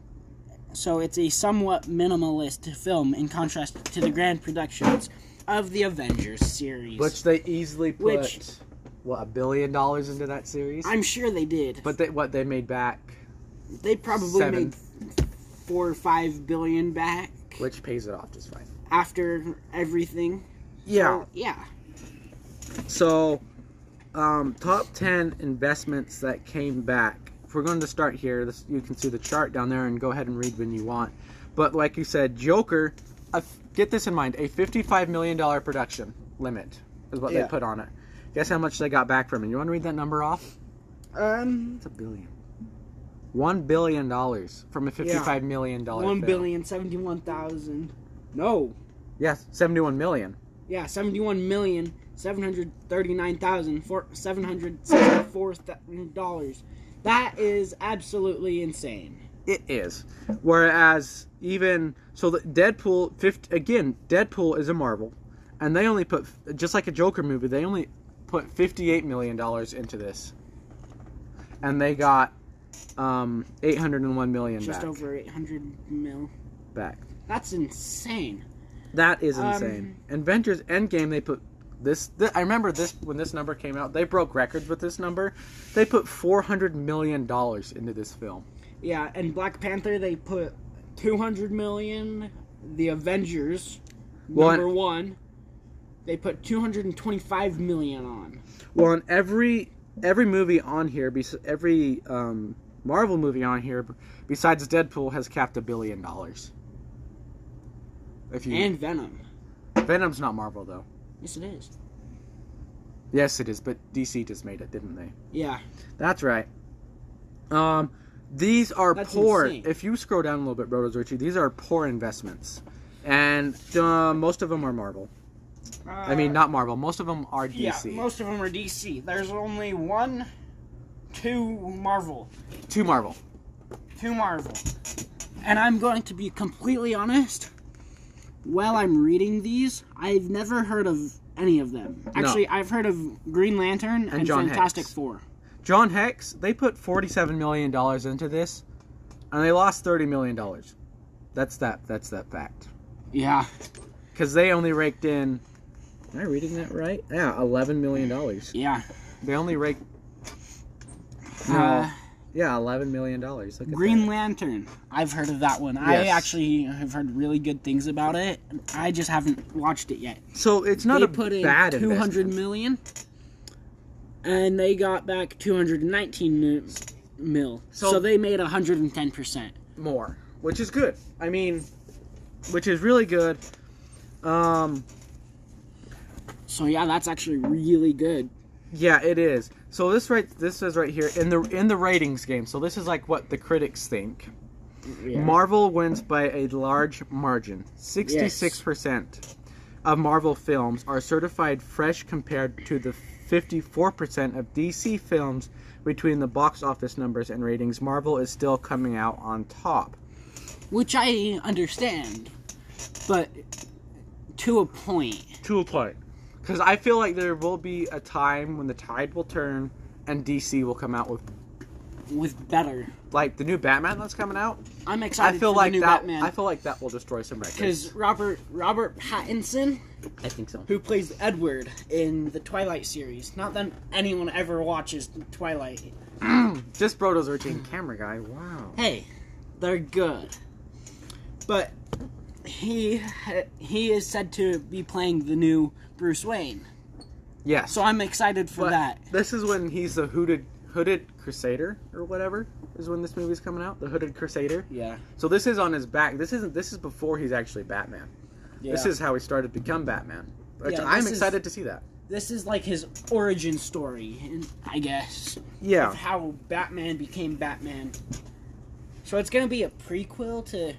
So it's a somewhat minimalist film in contrast to the grand productions of the Avengers series.
Which they easily put, $1 billion into that series?
I'm sure they did.
But they made back?
They probably made $4 or $5 billion back.
Which pays it off just fine.
After everything.
Yeah.
So, yeah.
So, top 10 investments that came back. If we're going to start here, you can see the chart down there and go ahead and read when you want. But like you said, Joker, get this in mind, a $55 million production limit is what they put on it. Guess how much they got back from it? You want to read that number off? It's $1 billion. $1 billion from a $55 million film.
$1,071,000. No.
Yes, $71 million.
Yeah, $71,739,764. That is absolutely insane.
It is. Whereas Deadpool is a Marvel, and they only put, just like a Joker movie, they only put $58 million into this, and they got $801 million
just
back.
Over 800 mil
back.
That's insane.
That is insane. Avengers Endgame, they put this. I remember this when this number came out. They broke records with this number. They put $400 million into this film.
Yeah, and Black Panther, they put $200 million. The Avengers, number one, they put $225 million on.
Well, in every every movie on here, every Marvel movie on here, besides Deadpool, has capped $1 billion.
And Venom.
Venom's not Marvel, though.
Yes, it is.
Yes, it is, but DC just made it, didn't they?
Yeah.
That's right. These are
That's
poor.
insane.
If you scroll down a little bit, Brothers Richie, these are poor investments. And most of them are Marvel. I mean, not Marvel. Most of them are DC.
Yeah, most of them are DC. There's only two Marvel.
Two Marvel.
And I'm going to be completely honest. While I'm reading these, I've never heard of any of them. Actually, I've heard of Green Lantern and
John
Fantastic
Hex.
Four.
John Hex, they put $47 million into this, and they lost $30 million. That's that fact.
Yeah.
Because they only raked in... Am I reading that right? Yeah, $11 million.
Yeah.
They only raked... Yeah, $11 million. Look at
Green
that.
Lantern. I've heard of that one.
Yes.
I actually have heard really good things about it. I just haven't watched it yet.
So it's not
They
a
put in
bad
$200
investment.
million, and they got back 219 mil. So they made 110%.
More, which is good. I mean, which is really good.
So yeah, that's actually really good.
Yeah, it is. So this says right here in the ratings game. So this is like what the critics think.
Yeah.
Marvel wins by a large margin. 66% of Marvel films are certified fresh compared to the 54% of DC films. Between the box office numbers and ratings, Marvel is still coming out on top.
Which I understand, but to a point.
Because I feel like there will be a time when the tide will turn and DC will come out
with better.
Like the new Batman that's coming out.
I'm excited
for
the new
that,
Batman.
I feel like that will destroy some records.
Because Robert Pattinson,
I think so.
who plays Edward in the Twilight series. Not that anyone ever watches Twilight.
Just Brodo's routine camera guy. Wow.
Hey, they're good. But he is said to be playing the new Bruce Wayne.
Yes.
So I'm excited for that.
This is when he's the hooded Crusader or whatever is when this movie's coming out. The Hooded Crusader.
Yeah.
So this is on his back. This is before he's actually Batman.
Yeah.
This is how he started to become Batman. Which
Yeah,
I'm excited to see that.
This is like his origin story, I guess.
Yeah.
Of how Batman became Batman. So it's gonna be a prequel to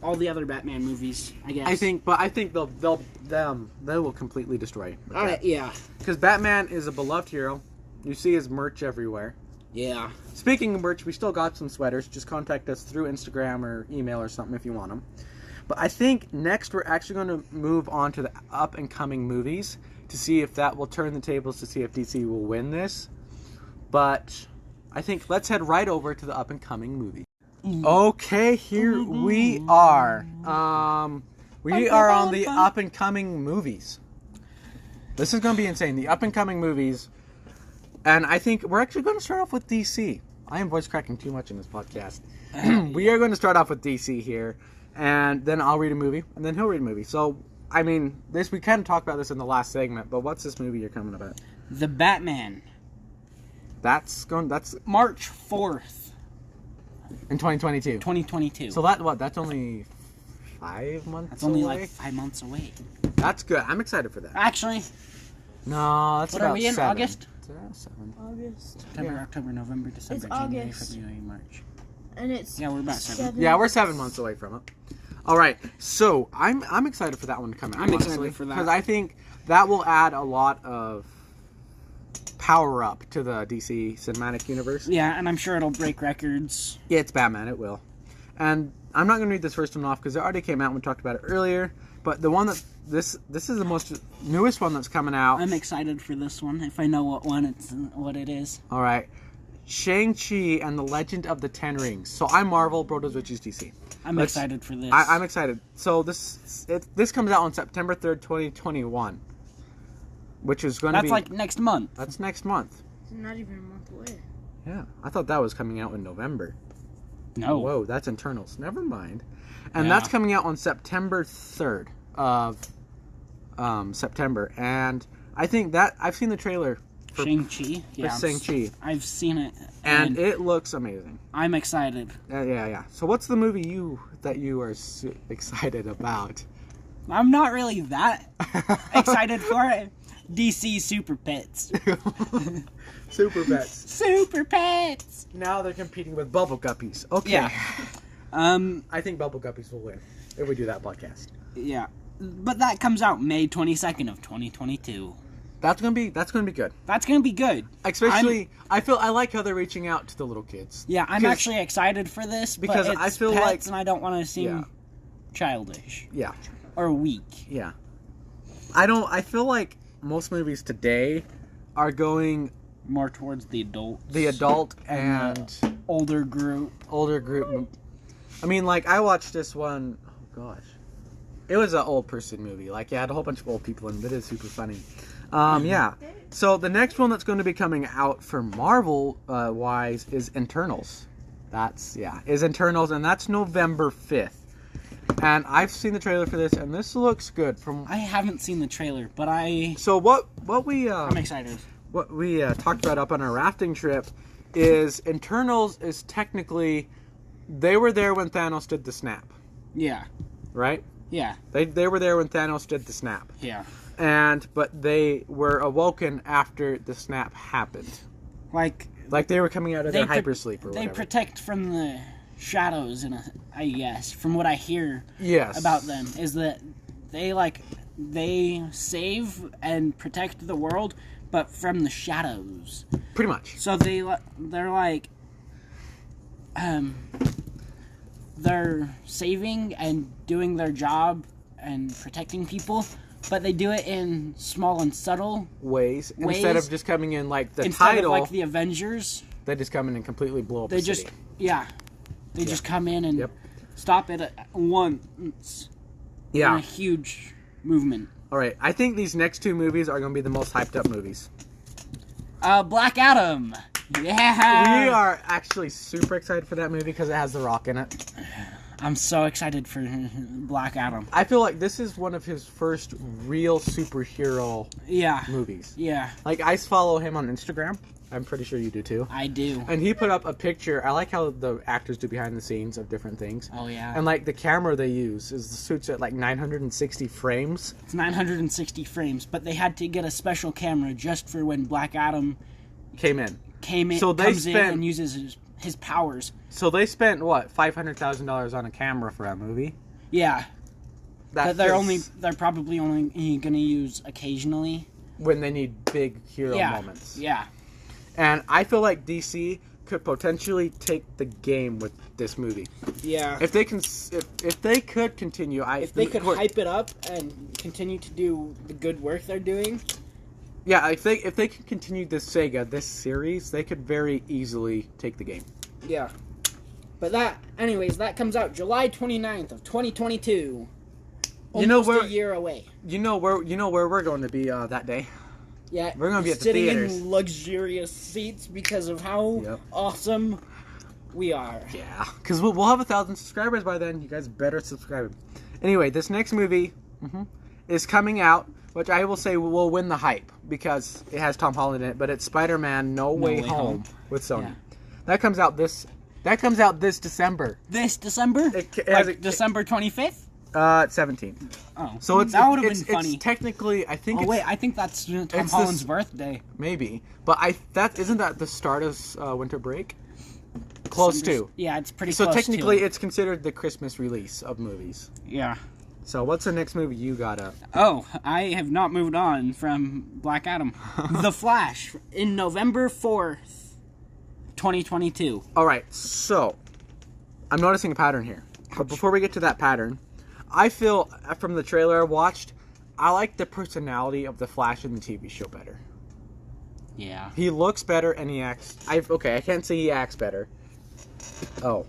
all the other Batman movies, I guess.
I think they will completely destroy it.
Yeah.
Because Batman is a beloved hero. You see his merch everywhere.
Yeah.
Speaking of merch, we still got some sweaters. Just contact us through Instagram or email or something if you want them. But I think next we're actually going to move on to the up-and-coming movies to see if that will turn the tables to see if DC will win this. But I think let's head right over to the up-and-coming movie. Okay, here we are. We are on the up-and-coming movies. This is going to be insane. The up-and-coming movies. And I think we're actually going to start off with DC. I am voice cracking too much in this podcast. We are going to start off with DC here. And then I'll read a movie. And then he'll read a movie. So, I mean, we kind of talked about this in the last segment. But what's this movie you're coming about?
The Batman.
That's
March 4th.
In 2022.
2022.
So that's only 5 months
That's only
away?
like 5 months away.
That's good. I'm excited for that.
Actually,
No, that's
what
about
are we in?
7.
August?
It's around 7.
August.
September,
Yeah.
October, November, December,
It's
January,
August.
February, March.
And it's
Yeah, we're about 7.
Yeah, we're 7 months away from it. All right, so I'm excited for that one to come out.
I'm excited for that.
Because I think that will add a lot of power up to the DC cinematic universe.
Yeah, and I'm sure it'll break records.
Yeah, it's Batman. It will. And I'm not going to read this first one off because it already came out and we talked about it earlier. But the one that this is the most newest one that's coming out.
I'm excited for this one. If I know what it is.
All right, Shang-Chi and the Legend of the Ten Rings. So I'm Marvel, Brodo's which is DC.
I'm excited for this.
I'm excited. So this comes out on September 3rd, 2021, which is going to be...
That's like next month.
That's next month.
It's not even a month away.
Yeah, I thought that was coming out in November.
No.
Whoa, that's Internals. Never mind. And
Yeah.
that's coming out on September 3rd of September. And I think that... I've seen the trailer
Shang-Chi. Yeah,
Shang-Chi.
I've seen it,
And it looks amazing.
I'm excited.
Yeah. So what's the movie that you are excited about?
I'm not really that excited for it. DC Super Pets.
Super Pets.
Super Pets.
Now they're competing with Bubble Guppies. Okay.
Yeah.
I think Bubble Guppies will win if we do that podcast.
Yeah. But that comes out May 22nd of 2022.
That's gonna be good.
That's gonna be good.
Especially, I like how they're reaching out to the little kids.
Yeah, I'm actually excited for this
because
but it's
I feel
pets
like,
and I don't want to seem childish.
Yeah.
Or weak.
Yeah. I feel like most movies today are going
more towards the adult.
The adult and
older group.
I mean, like, I watched this one. Oh gosh, it was an old person movie. Like, it had a whole bunch of old people in it, but it's super funny. Yeah. So the next one that's going to be coming out for Marvel wise is Internals. Is Internals, and that's November 5th. And I've seen the trailer for this, and this looks good. I
haven't seen the trailer, but
So what we
I'm excited.
What we talked about up on our rafting trip is Internals is technically they were there when Thanos did the snap.
Yeah.
Right?
Yeah.
They were there when Thanos did the snap.
Yeah.
But they were awoken after the snap happened. Like they were coming out of their hypersleep or whatever.
They protect from the shadows, I guess, from what I hear about them, is that they save and protect the world, but from the shadows.
Pretty much.
So they're like, they're saving and doing their job and protecting people, but they do it in small and subtle
ways. Instead of just coming in like the
instead
title.
of like the Avengers.
They just come in and completely blow up the city.
They just come in and stop it at once.
Yeah.
In a huge movement.
All right. I think these next two movies are going to be the most hyped up movies.
Black Adam. Yeah.
We are actually super excited for that movie because it has The Rock in it.
I'm so excited for Black Adam.
I feel like this is one of his first real superhero movies.
Yeah.
Like, I follow him on Instagram. I'm pretty sure you do too.
I do.
And he put up a picture. I like how the actors do behind the scenes of different things.
Oh, yeah.
And, like, the camera they use is the suit's at, like, 960 frames.
It's 960 frames, but they had to get a special camera just for when Black Adam
came in,
comes in and uses his powers.
So they spent, what, $500,000 on a camera for that movie?
Yeah. That they're probably only going to use occasionally.
When they need big hero moments.
Yeah.
And I feel like DC could potentially take the game with this movie.
Yeah.
If they could continue,
if they could hype it up and continue to do the good work they're doing.
Yeah, if they can continue this series, they could very easily take the game.
Yeah. But that comes out July 29th of 2022. Almost a year away.
You know where we're going to be that day.
Yeah,
we're going to be at the theaters.
Sitting in luxurious seats because of how awesome we are.
Yeah, because we'll have 1,000 subscribers by then. You guys better subscribe. Anyway, this next movie is coming out, which I will say will win the hype because it has Tom Holland in it. But it's Spider-Man: No Way Home with Sony. Yeah. That comes out this December.
This December? December 25th.
17th.
Oh,
so
that would have been funny.
It's technically, I think.
Oh wait, I think that's Tom Holland's birthday.
Maybe, but isn't that the start of winter break? Close to.
Yeah, it's pretty.
So
close
technically, it's considered the Christmas release of movies.
Yeah.
So what's the next movie you got up?
Oh, I have not moved on from Black Adam. The Flash in November 4th, 2022.
All right, so I'm noticing a pattern here. But before we get to that pattern, I feel, from the trailer I watched, I like the personality of the Flash in the TV show better.
Yeah.
He looks better and he acts... I can't say he acts better. Oh.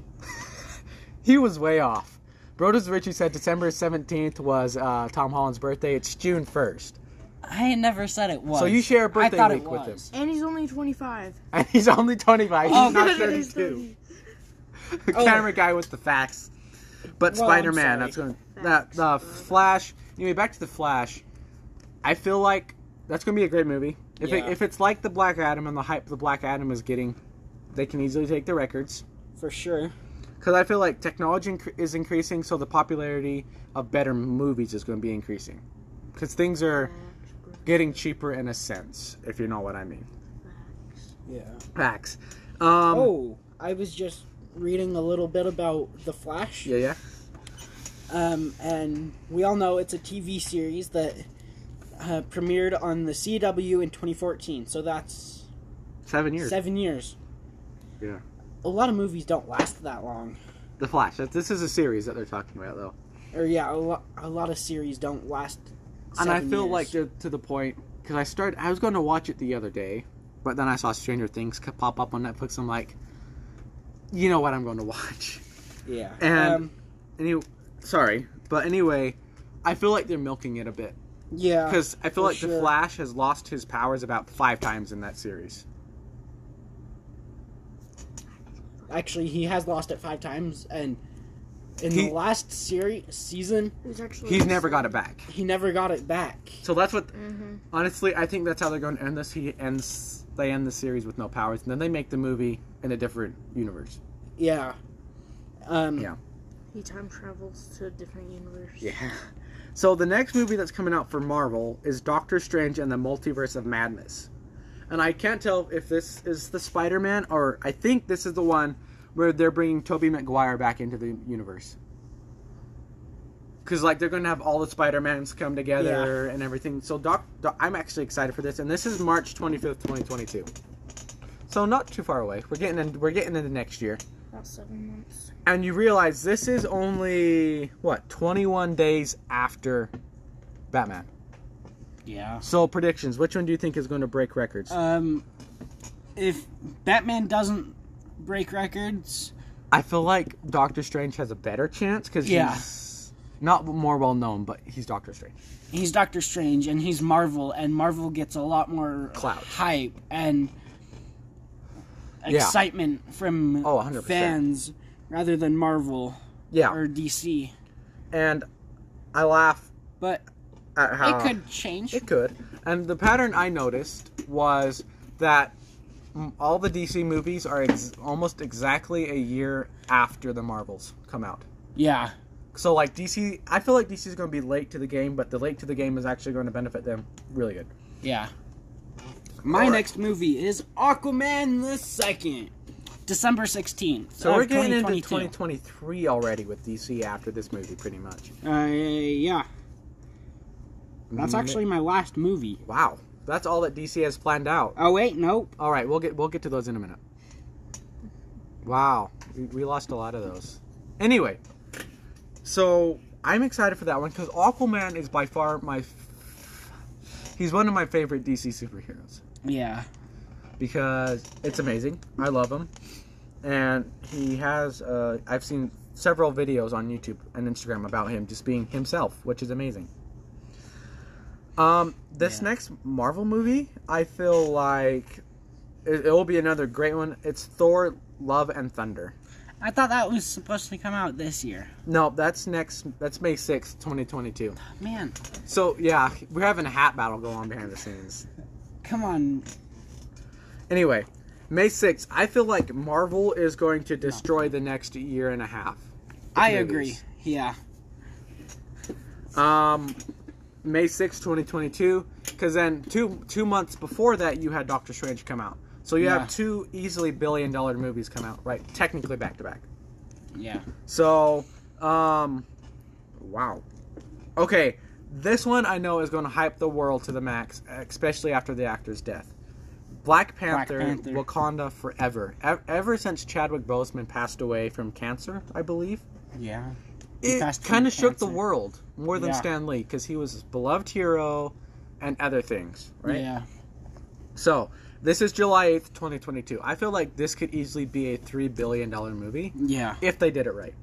He was way off. Brodas Richie said December 17th was Tom Holland's birthday. It's June 1st.
I never said it was.
So you share a birthday week with him.
And he's only 25.
And he's only 25.
Oh,
he's not 32. The camera guy with the facts. But
well,
Spider-Man, that's going to... The Flash... Anyway, back to the Flash. I feel like that's going to be a great movie. If it's like the Black Adam and the hype the Black Adam is getting, they can easily take the records.
For sure.
Because I feel like technology is increasing, so the popularity of better movies is going to be increasing. Because things are getting cheaper in a sense, if you know what I mean.
Yeah.
Facts.
I was just reading a little bit about The Flash.
Yeah.
And we all know it's a TV series that premiered on the CW in 2014. So that's
7 years.
7 years.
Yeah.
A lot of movies don't last that long.
The Flash. This is a series that they're talking about, though.
Or yeah, a lot of series don't last.
And I feel
years.
like to the point, because I was going to watch it the other day, but then I saw Stranger Things pop up on Netflix. I'm like, you know what I'm going to watch.
Yeah.
And anyway, I feel like they're milking it a bit.
Yeah.
Because I feel like the Flash has lost his powers about 5 times in that series.
Actually, he has lost it 5 times, and in the last season,
he's never got it back.
He never got it back.
So that's what. Honestly, I think that's how they're going to end this. They end the series with no powers, and then they make the movie in a different universe.
Yeah.
Yeah.
He time travels to a different universe.
Yeah. So the next movie that's coming out for Marvel is Doctor Strange and the Multiverse of Madness. And I can't tell if this is the Spider-Man, or I think this is the one where they're bringing Tobey Maguire back into the universe. Because, they're going to have all the Spider-Mans come together and everything. So I'm actually excited for this. And this is March 25th, 2022. So not too far away. We're getting into next year.
About 7 months.
And you realize this is only, 21 days after Batman.
Yeah.
So predictions. Which one do you think is going to break records?
If Batman doesn't break records,
I feel like Doctor Strange has a better chance because he's not more well known, but he's Doctor Strange.
He's Doctor Strange, and he's Marvel, and Marvel gets a lot more
clout,
hype, and excitement from
100%.
fans rather than Marvel or DC.
And I laugh,
but
at how
it could change.
It could. And the pattern I noticed was that all the DC movies are almost exactly a year after the Marvels come out.
Yeah.
So, DC, I feel like DC is going to be late to the game, but the late to the game is actually going to benefit them really good.
Yeah. My next movie is Aquaman the Second, December 16th.
So we're getting into 2023 already with DC after this movie, pretty much.
Yeah. That's actually my last movie.
Wow. That's all that DC has planned out.
Oh wait, nope.
All right, we'll get to those in a minute. Wow, we lost a lot of those. Anyway, so I'm excited for that one because Aquaman is by far he's one of my favorite DC superheroes.
Yeah.
Because it's amazing. I love him, and he has. I've seen several videos on YouTube and Instagram about him just being himself, which is amazing. This next Marvel movie, I feel like it will be another great one. It's Thor: Love and Thunder.
I thought that was supposed to come out this year.
No, that's May 6th, 2022.
Man.
So, yeah, we're having a hat battle go on behind the scenes.
Come on.
Anyway, May 6th, I feel like Marvel is going to destroy the next year and a half.
I agree. Yeah.
May 6th, 2022, because then two months before that, you had Doctor Strange come out. So you have 2 easily billion-dollar movies come out, right? Technically back-to-back.
Yeah.
So, wow. Okay, this one I know is going to hype the world to the max, especially after the actor's death. Black Panther. Wakanda Forever. Ever since Chadwick Boseman passed away from cancer, I believe.
Yeah.
It kind of shook the world more than Stan Lee because he was his beloved hero and other things, right?
Yeah.
So, this is July 8th, 2022. I feel like this could easily be a $3 billion movie.
Yeah.
If they did it right.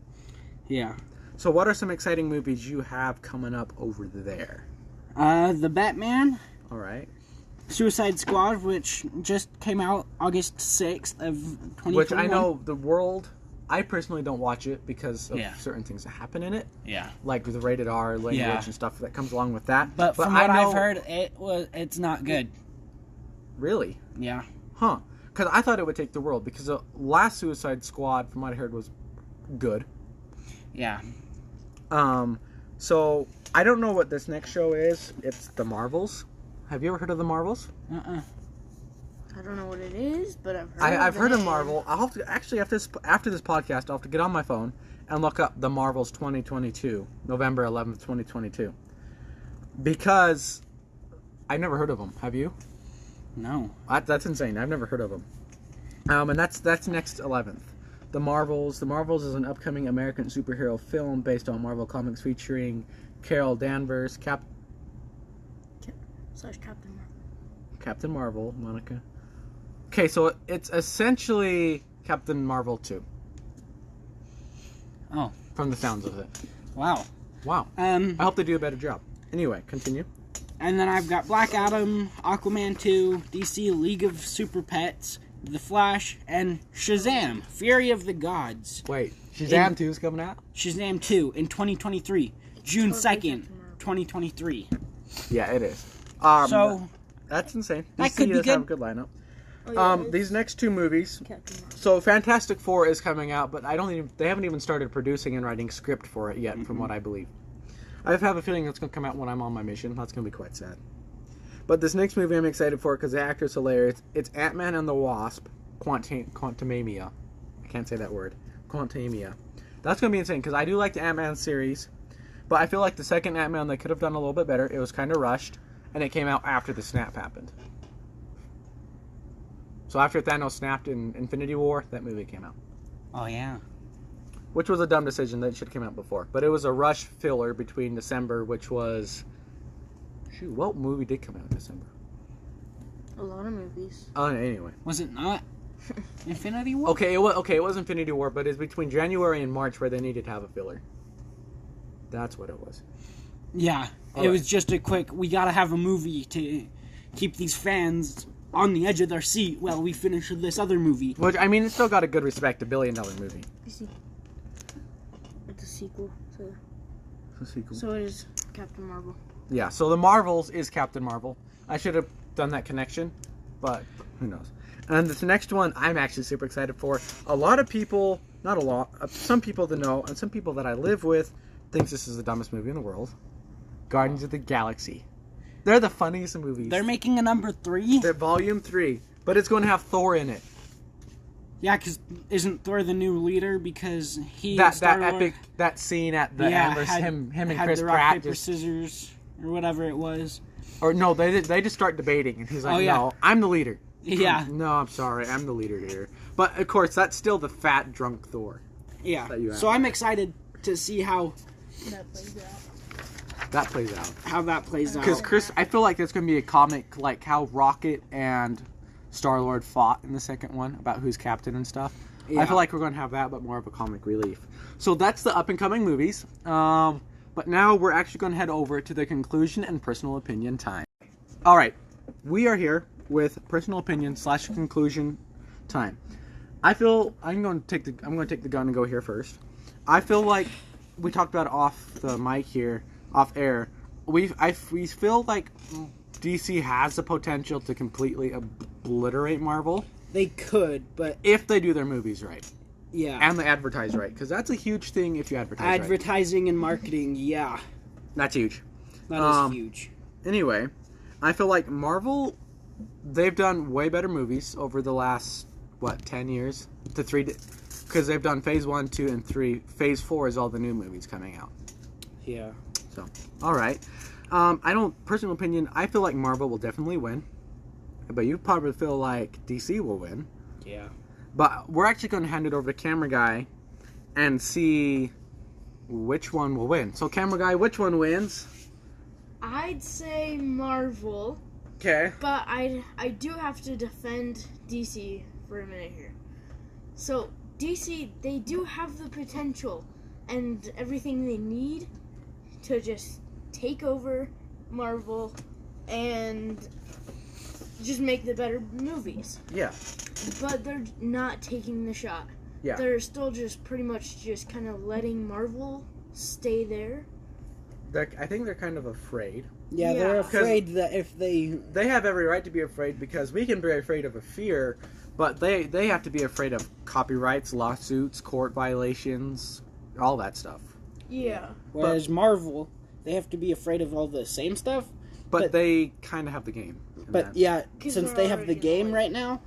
Yeah.
So, what are some exciting movies you have coming up over there?
The Batman.
All right.
Suicide Squad, which just came out August 6th of 2021.
Which I know the world... I personally don't watch it because of certain things that happen in it.
Yeah.
Like the rated R language and stuff that comes along with that.
But from what I've heard, it's not good.
Really?
Yeah.
Huh. Because I thought it would take the world, because the last Suicide Squad, from what I heard, was good.
Yeah.
So I don't know what this next show is. It's the Marvels. Have you ever heard of the Marvels?
Uh-uh.
I don't know what it is, but I've heard.
I've
of
heard
it.
of Marvel. I'll have to actually after this podcast, I'll have to get on my phone and look up the Marvels 2022, November 11th, 2022, because I never heard of them. Have you?
No.
That's insane. I've never heard of them. And that's next 11th. The Marvels. The Marvels is an upcoming American superhero film based on Marvel Comics featuring Carol Danvers,
Captain Marvel.
Captain Marvel, Monica. Okay, so it's essentially Captain Marvel 2.
Oh.
From the sounds of it.
Wow.
Wow. I hope they do a better job. Anyway, continue.
And then I've got Black Adam, Aquaman 2, DC League of Super Pets, The Flash, and Shazam! Fury of the Gods.
Wait, Shazam 2 is coming out?
Shazam 2 in 2023. June
totally
2nd, 2023.
Yeah, it is.
So,
that's insane.
That
DC
could be
does have a
good.
good lineup.
Oh, yeah,
These next two movies.
Captain Marvel.
So Fantastic Four is coming out, but they haven't even started producing and writing script for it yet, from what I believe. I have a feeling it's going to come out when I'm on my mission. That's going to be quite sad. But this next movie I'm excited for because the actor's hilarious. It's Ant-Man and the Wasp, Quantumania. I can't say that word. Quantumania. That's going to be insane because I do like the Ant-Man series, but I feel like the second Ant-Man they could have done a little bit better. It was kind of rushed, and it came out after the snap happened. So after Thanos snapped in Infinity War, that movie came out.
oh yeah.
Which was a dumb decision that should have come out before. But it was a rush filler between December, which was... Shoot, what movie did come out in December?
A lot of movies.
Oh, anyway.
Was it not Infinity War?
Okay, it was Infinity War, but it's between January and March where they needed to have a filler. That's what it was.
Yeah. It was just a quick, we gotta have a movie to keep these fans on the edge of their seat while we finish this other movie.
Which, I mean, it still got a good respect, $1 billion movie.
It's a sequel to.
It's a sequel.
So it is Captain Marvel.
Yeah, so the Marvels is Captain Marvel. I should have done that connection, but who knows. And the next one I'm actually super excited for. A lot of people, not a lot, some people that know, and some people that I live with, thinks this is the dumbest movie in the world. Guardians of the Galaxy. They're the funniest movies.
They're making a number 3?
They're volume 3, but it's going to have Thor in it.
Yeah, because isn't Thor the new leader? Because he
That
Star-Lord,
epic, that scene at the end, him and
had
Chris
the rock,
Pratt
paper,
just...
scissors, or whatever it was.
Or no, they just start debating, and he's like,
Oh, yeah.
no, I'm the leader.
Yeah.
No, I'm sorry, I'm the leader here. But, of course, that's still the fat, drunk Thor.
Yeah.
That you have.
So I'm excited to see how
That plays out.
That plays out.
that plays out.
Because I feel like there's going to be a comic like how Rocket and Star-Lord fought in the second one about who's captain and stuff.
Yeah.
I feel like we're going to have that, but more of a comic relief. So that's the up-and-coming movies. But now we're actually going to head over to the conclusion and personal opinion time. All right. We are here with personal opinion / conclusion time. I feel I'm going to take the gun and go here first. I feel like we talked about it off the mic here, off air. We feel like DC has the potential to completely obliterate Marvel
They could, but
if they do their movies right
yeah.
and they advertise right, because that's a huge thing if you advertise right.
Advertising and marketing, yeah.
That's huge.
That is huge.
Anyway, I feel like Marvel, they've done way better movies over the last 10 years to 3, because they've done Phase 1, 2, and 3. Phase 4 is all the new movies coming out.
Yeah.
So, all right. Personal opinion, I feel like Marvel will definitely win, but you probably feel like DC will win.
Yeah.
But we're actually going to hand it over to Camera Guy and see which one will win. So, Camera Guy, which one wins?
I'd say Marvel,
Okay.
but I do have to defend DC for a minute here. So DC, they do have the potential and everything they need to just take over Marvel and just make the better movies.
Yeah.
But they're not taking the shot.
Yeah.
They're still just pretty much just kind of letting Marvel stay there.
I think they're kind of afraid.
Yeah,
Yeah.
they're
'Cause
afraid that if they...
They have every right to be afraid because we can be afraid of a fear, but they have to be afraid of copyrights, lawsuits, court violations, all that stuff.
Yeah.
Whereas Marvel, they have to be afraid of all the same stuff.
But they kind of have the game. in
But
that.
yeah,
'Cause
since
they're
they have the
already
game
annoyed.
right now,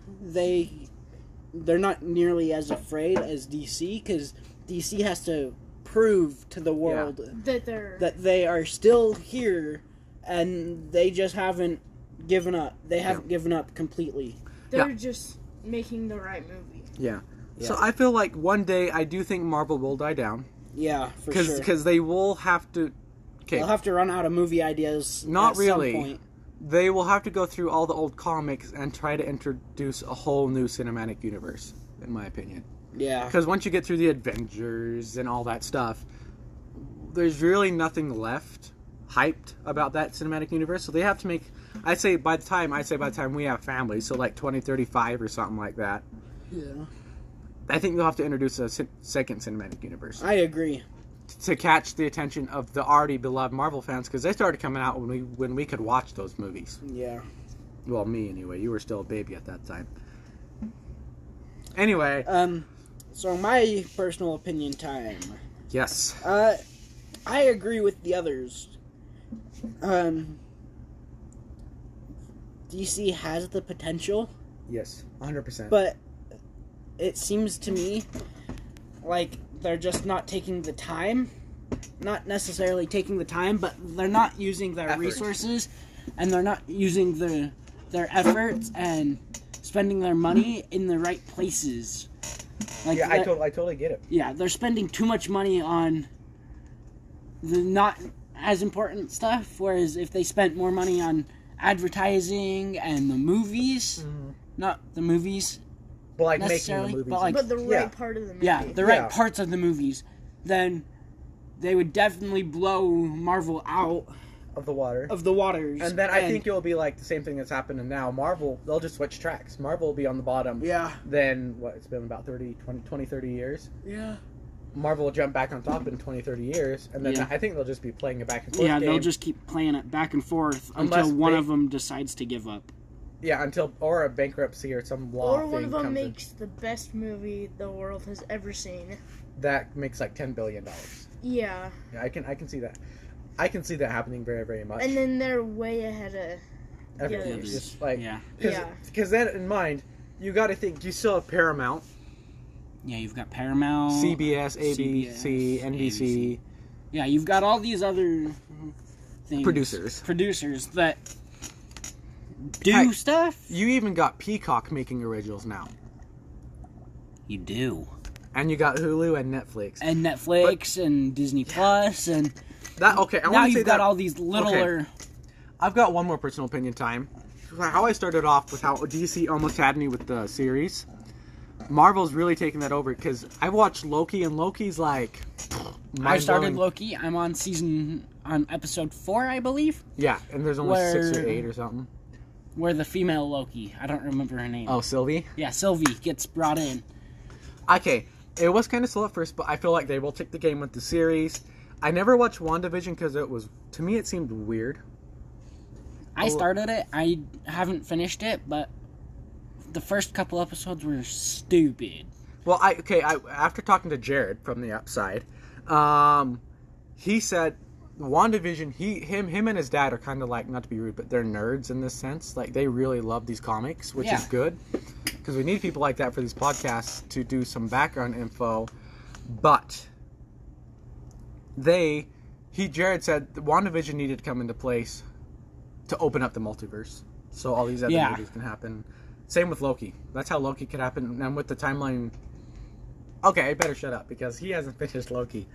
they're not nearly as afraid as DC, because DC has to prove to the world
That they're
that they are still here, and they just haven't given up. They haven't given up completely.
they're just making the right movie.
Yeah.
Yeah.
So I feel like one day I do think Marvel will die down
Yeah, for sure.
because they will have to. Okay,
They'll have to run out of movie ideas.
Not
at
really.
Some point.
they will have to go through all the old comics and try to introduce a whole new cinematic universe, in my opinion.
Yeah.
Because once you get through the Avengers and all that stuff, there's really nothing left hyped about that cinematic universe. So they have to make. I'd say by the time we have families, so like 2035 or something like that.
Yeah.
I think they'll have to introduce a second cinematic universe
I agree.
to catch the attention of the already beloved Marvel fans, because they started coming out when we could watch those movies.
Yeah.
Well, me anyway. You were still a baby at that time. Anyway,
So my personal opinion time.
yes.
I agree with the others. DC has the potential,
Yes, 100%.
but it seems to me like they're just not taking the time. Not necessarily taking the time, but they're not using their
Effort.
resources, and they're not using their efforts and spending their money in the right places. Like
yeah, I
that-
totally get it.
Yeah, they're spending too much money on the not as important stuff, whereas if they spent more money on advertising and the movies, not the movies,
But like making the
necessarily,
movies.
but like
But the right
Yeah.
part of the movie.
yeah, the
Yeah.
right parts of the movies, then they would definitely blow Marvel out
of the water.
of the waters.
And then I think it will be like the same thing that's happening now. Marvel, they'll just switch tracks. Marvel will be on the bottom.
yeah,
Then, it's been about 20, 30 years.
yeah,
Marvel will jump back on top in 20, 30 years. And then
Yeah.
I think they'll just be playing a back and forth
yeah.
game.
They'll just keep playing it back and forth
Unless
until one
they-
of them decides to give up.
Yeah, or a bankruptcy or some law
Or one
thing
of them
comes in.
makes the best movie the world has ever seen.
That makes like $10 billion.
Yeah.
Yeah, I can see that. I can see that happening very, very much.
And then they're way ahead of
Everything.
others.
Just like,
Yeah,
Yeah.
Because then in mind, you got to think, you still have Paramount,
yeah. You've got Paramount,
CBS, ABC, NBC,
Yeah, you've got all these other things. Producers that do
Heck,
stuff.
You even got Peacock making originals now.
You do.
And you got Hulu and Netflix.
And Netflix and Disney Plus and
That okay, I
now
want to say
you've got
that
all these littler.
I've got one more personal opinion time. How I started off with how DC almost had me with the series. Marvel's really taking that over because I watched Loki and Loki's like
I started
mind-blowing.
Loki. I'm on episode 4, I believe,
Yeah, and there's only 6 or
Where-
8 or something.
where the female Loki, I don't remember her name.
Oh, Sylvie?
Yeah, Sylvie gets brought in.
Okay, it was kind of slow at first, but I feel like they will take the game with the series. I never watched WandaVision because to me, it seemed weird.
I started it. I haven't finished it, but the first couple episodes were stupid.
Well, after talking to Jared from the Upside, he said WandaVision, him and his dad are kind of like, not to be rude, but they're nerds in this sense. Like, they really love these comics, which is
Yeah.
good. Because we need people like that for these podcasts to do some background info. But Jared said WandaVision needed to come into place to open up the multiverse. So all these other
Yeah.
movies can happen. Same with Loki. That's how Loki could happen. And with the timeline... Okay, I better shut up because he hasn't finished Loki.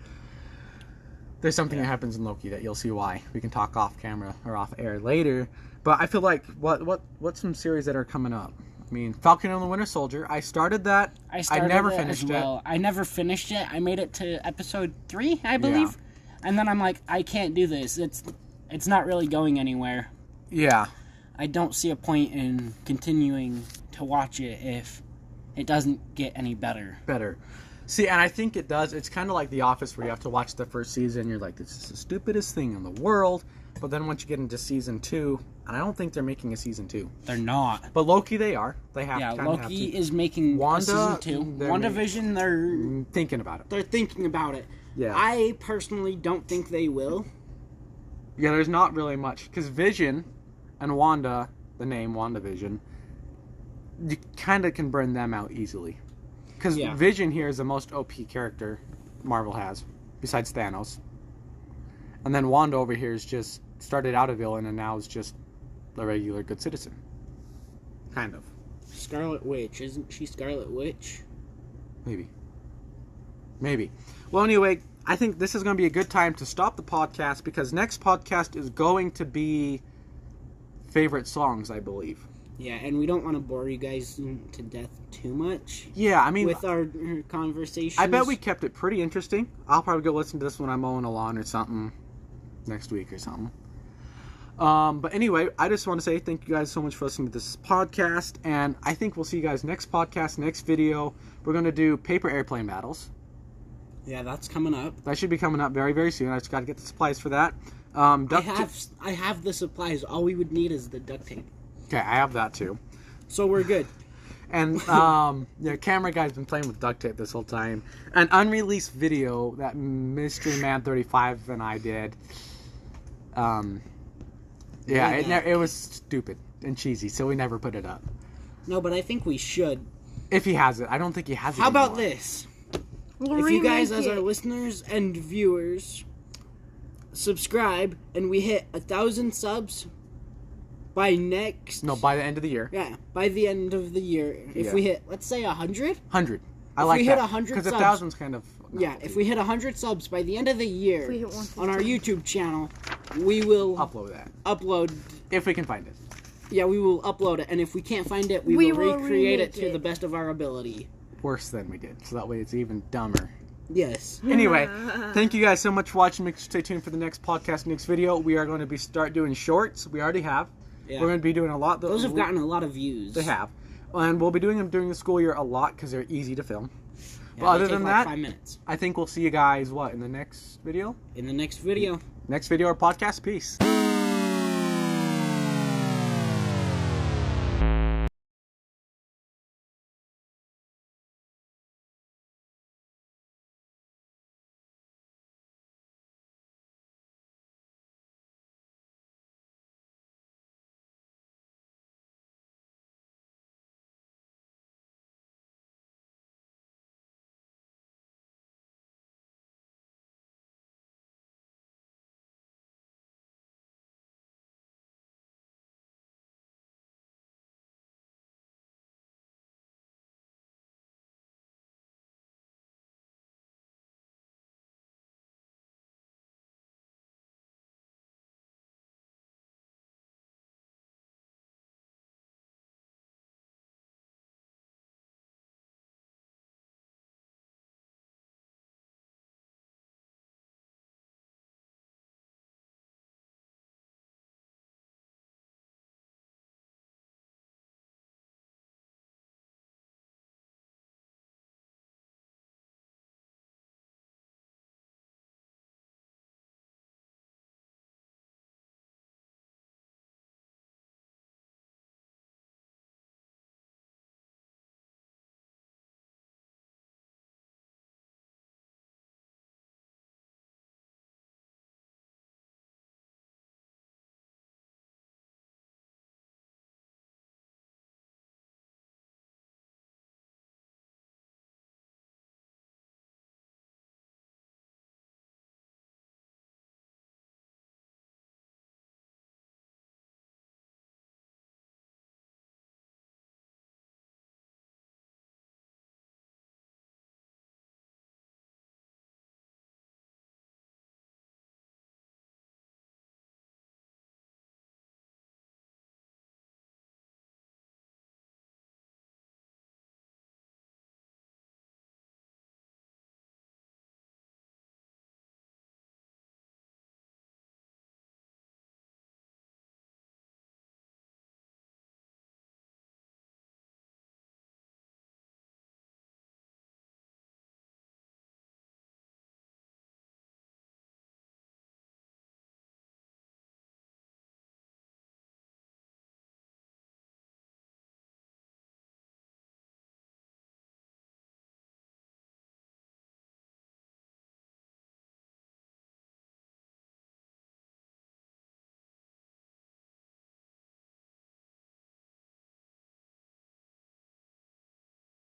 There's something that happens in Loki that you'll see why. We can talk off camera or off air later. But I feel like, what's some series that are coming up? I mean, Falcon and the Winter Soldier. I started that.
I started
never
it
finished
as well. I never finished it. I made it to episode 3, I believe. And then I'm like, I can't do this. It's not really going anywhere.
Yeah.
I don't see a point in continuing to watch it if it doesn't get any better.
See, and I think it does. It's kind of like The Office, where you have to watch the first season. You're like, this is the stupidest thing in the world. But then once you get into season 2, and I don't think they're making a season 2.
They're not.
But Loki, they are. They have.
Yeah,
to, have
Loki
to.
is making
Wanda,
season 2.
they're
WandaVision, they're
thinking about it.
they're thinking about it.
Yeah.
I personally don't think they will.
Yeah, there's not really much because Vision and Wanda, the name WandaVision, you kind of can burn them out easily. Because Vision here is the most OP character Marvel has, besides Thanos. And then Wanda over here is just started out a villain and now is just a regular good citizen. Kind of.
Scarlet Witch, isn't she Scarlet Witch?
Maybe. Well, anyway, I think this is going to be a good time to stop the podcast because next podcast is going to be favorite songs, I believe.
Yeah, and we don't want to bore you guys to death too much.
Yeah, I mean,
with our conversations.
I bet we kept it pretty interesting. I'll probably go listen to this when I'm mowing a lawn or something next week or something. But anyway, I just want to say thank you guys so much for listening to this podcast, and I think we'll see you guys next podcast, next video. We're going to do paper airplane battles.
Yeah, that's coming up.
That should be coming up very, very soon. I just got to get the supplies for that.
I have the supplies. All we would need is the duct tape.
Okay, I have that too.
So we're good.
And camera guy's been playing with duct tape this whole time. An unreleased video that Mystery Man 35 and I did. It was stupid and cheesy, so we never put it up.
No, but I think we should.
If he has it, I don't think he has it.
How
anymore.
about this?
We'll
if you guys, as our listeners and viewers, subscribe and we hit 1,000 subs by
by the end of the year.
Yeah, by the end of the year. If we hit, let's say 100?
100.
If we hit 100
because
subs,
1,000's kind of...
if we hit 100 subs by the end of the year on our YouTube channel, we will upload
if we can find it.
Yeah, we will upload it, and if we can't find it, we will recreate it to the best of our ability.
Worse than we did, so that way it's even dumber.
Yes.
Anyway, thank you guys so much for watching. Make sure to stay tuned for the next podcast, next video. We are going to start doing shorts. We already have. Yeah. We're going to be doing a lot.
Those have gotten a lot of views.
They have. And we'll be doing them during the school year a lot because they're easy to film.
Yeah,
but other than that,
5 minutes.
I think we'll see you guys, in the next video?
In the next video.
Next video or podcast. Peace.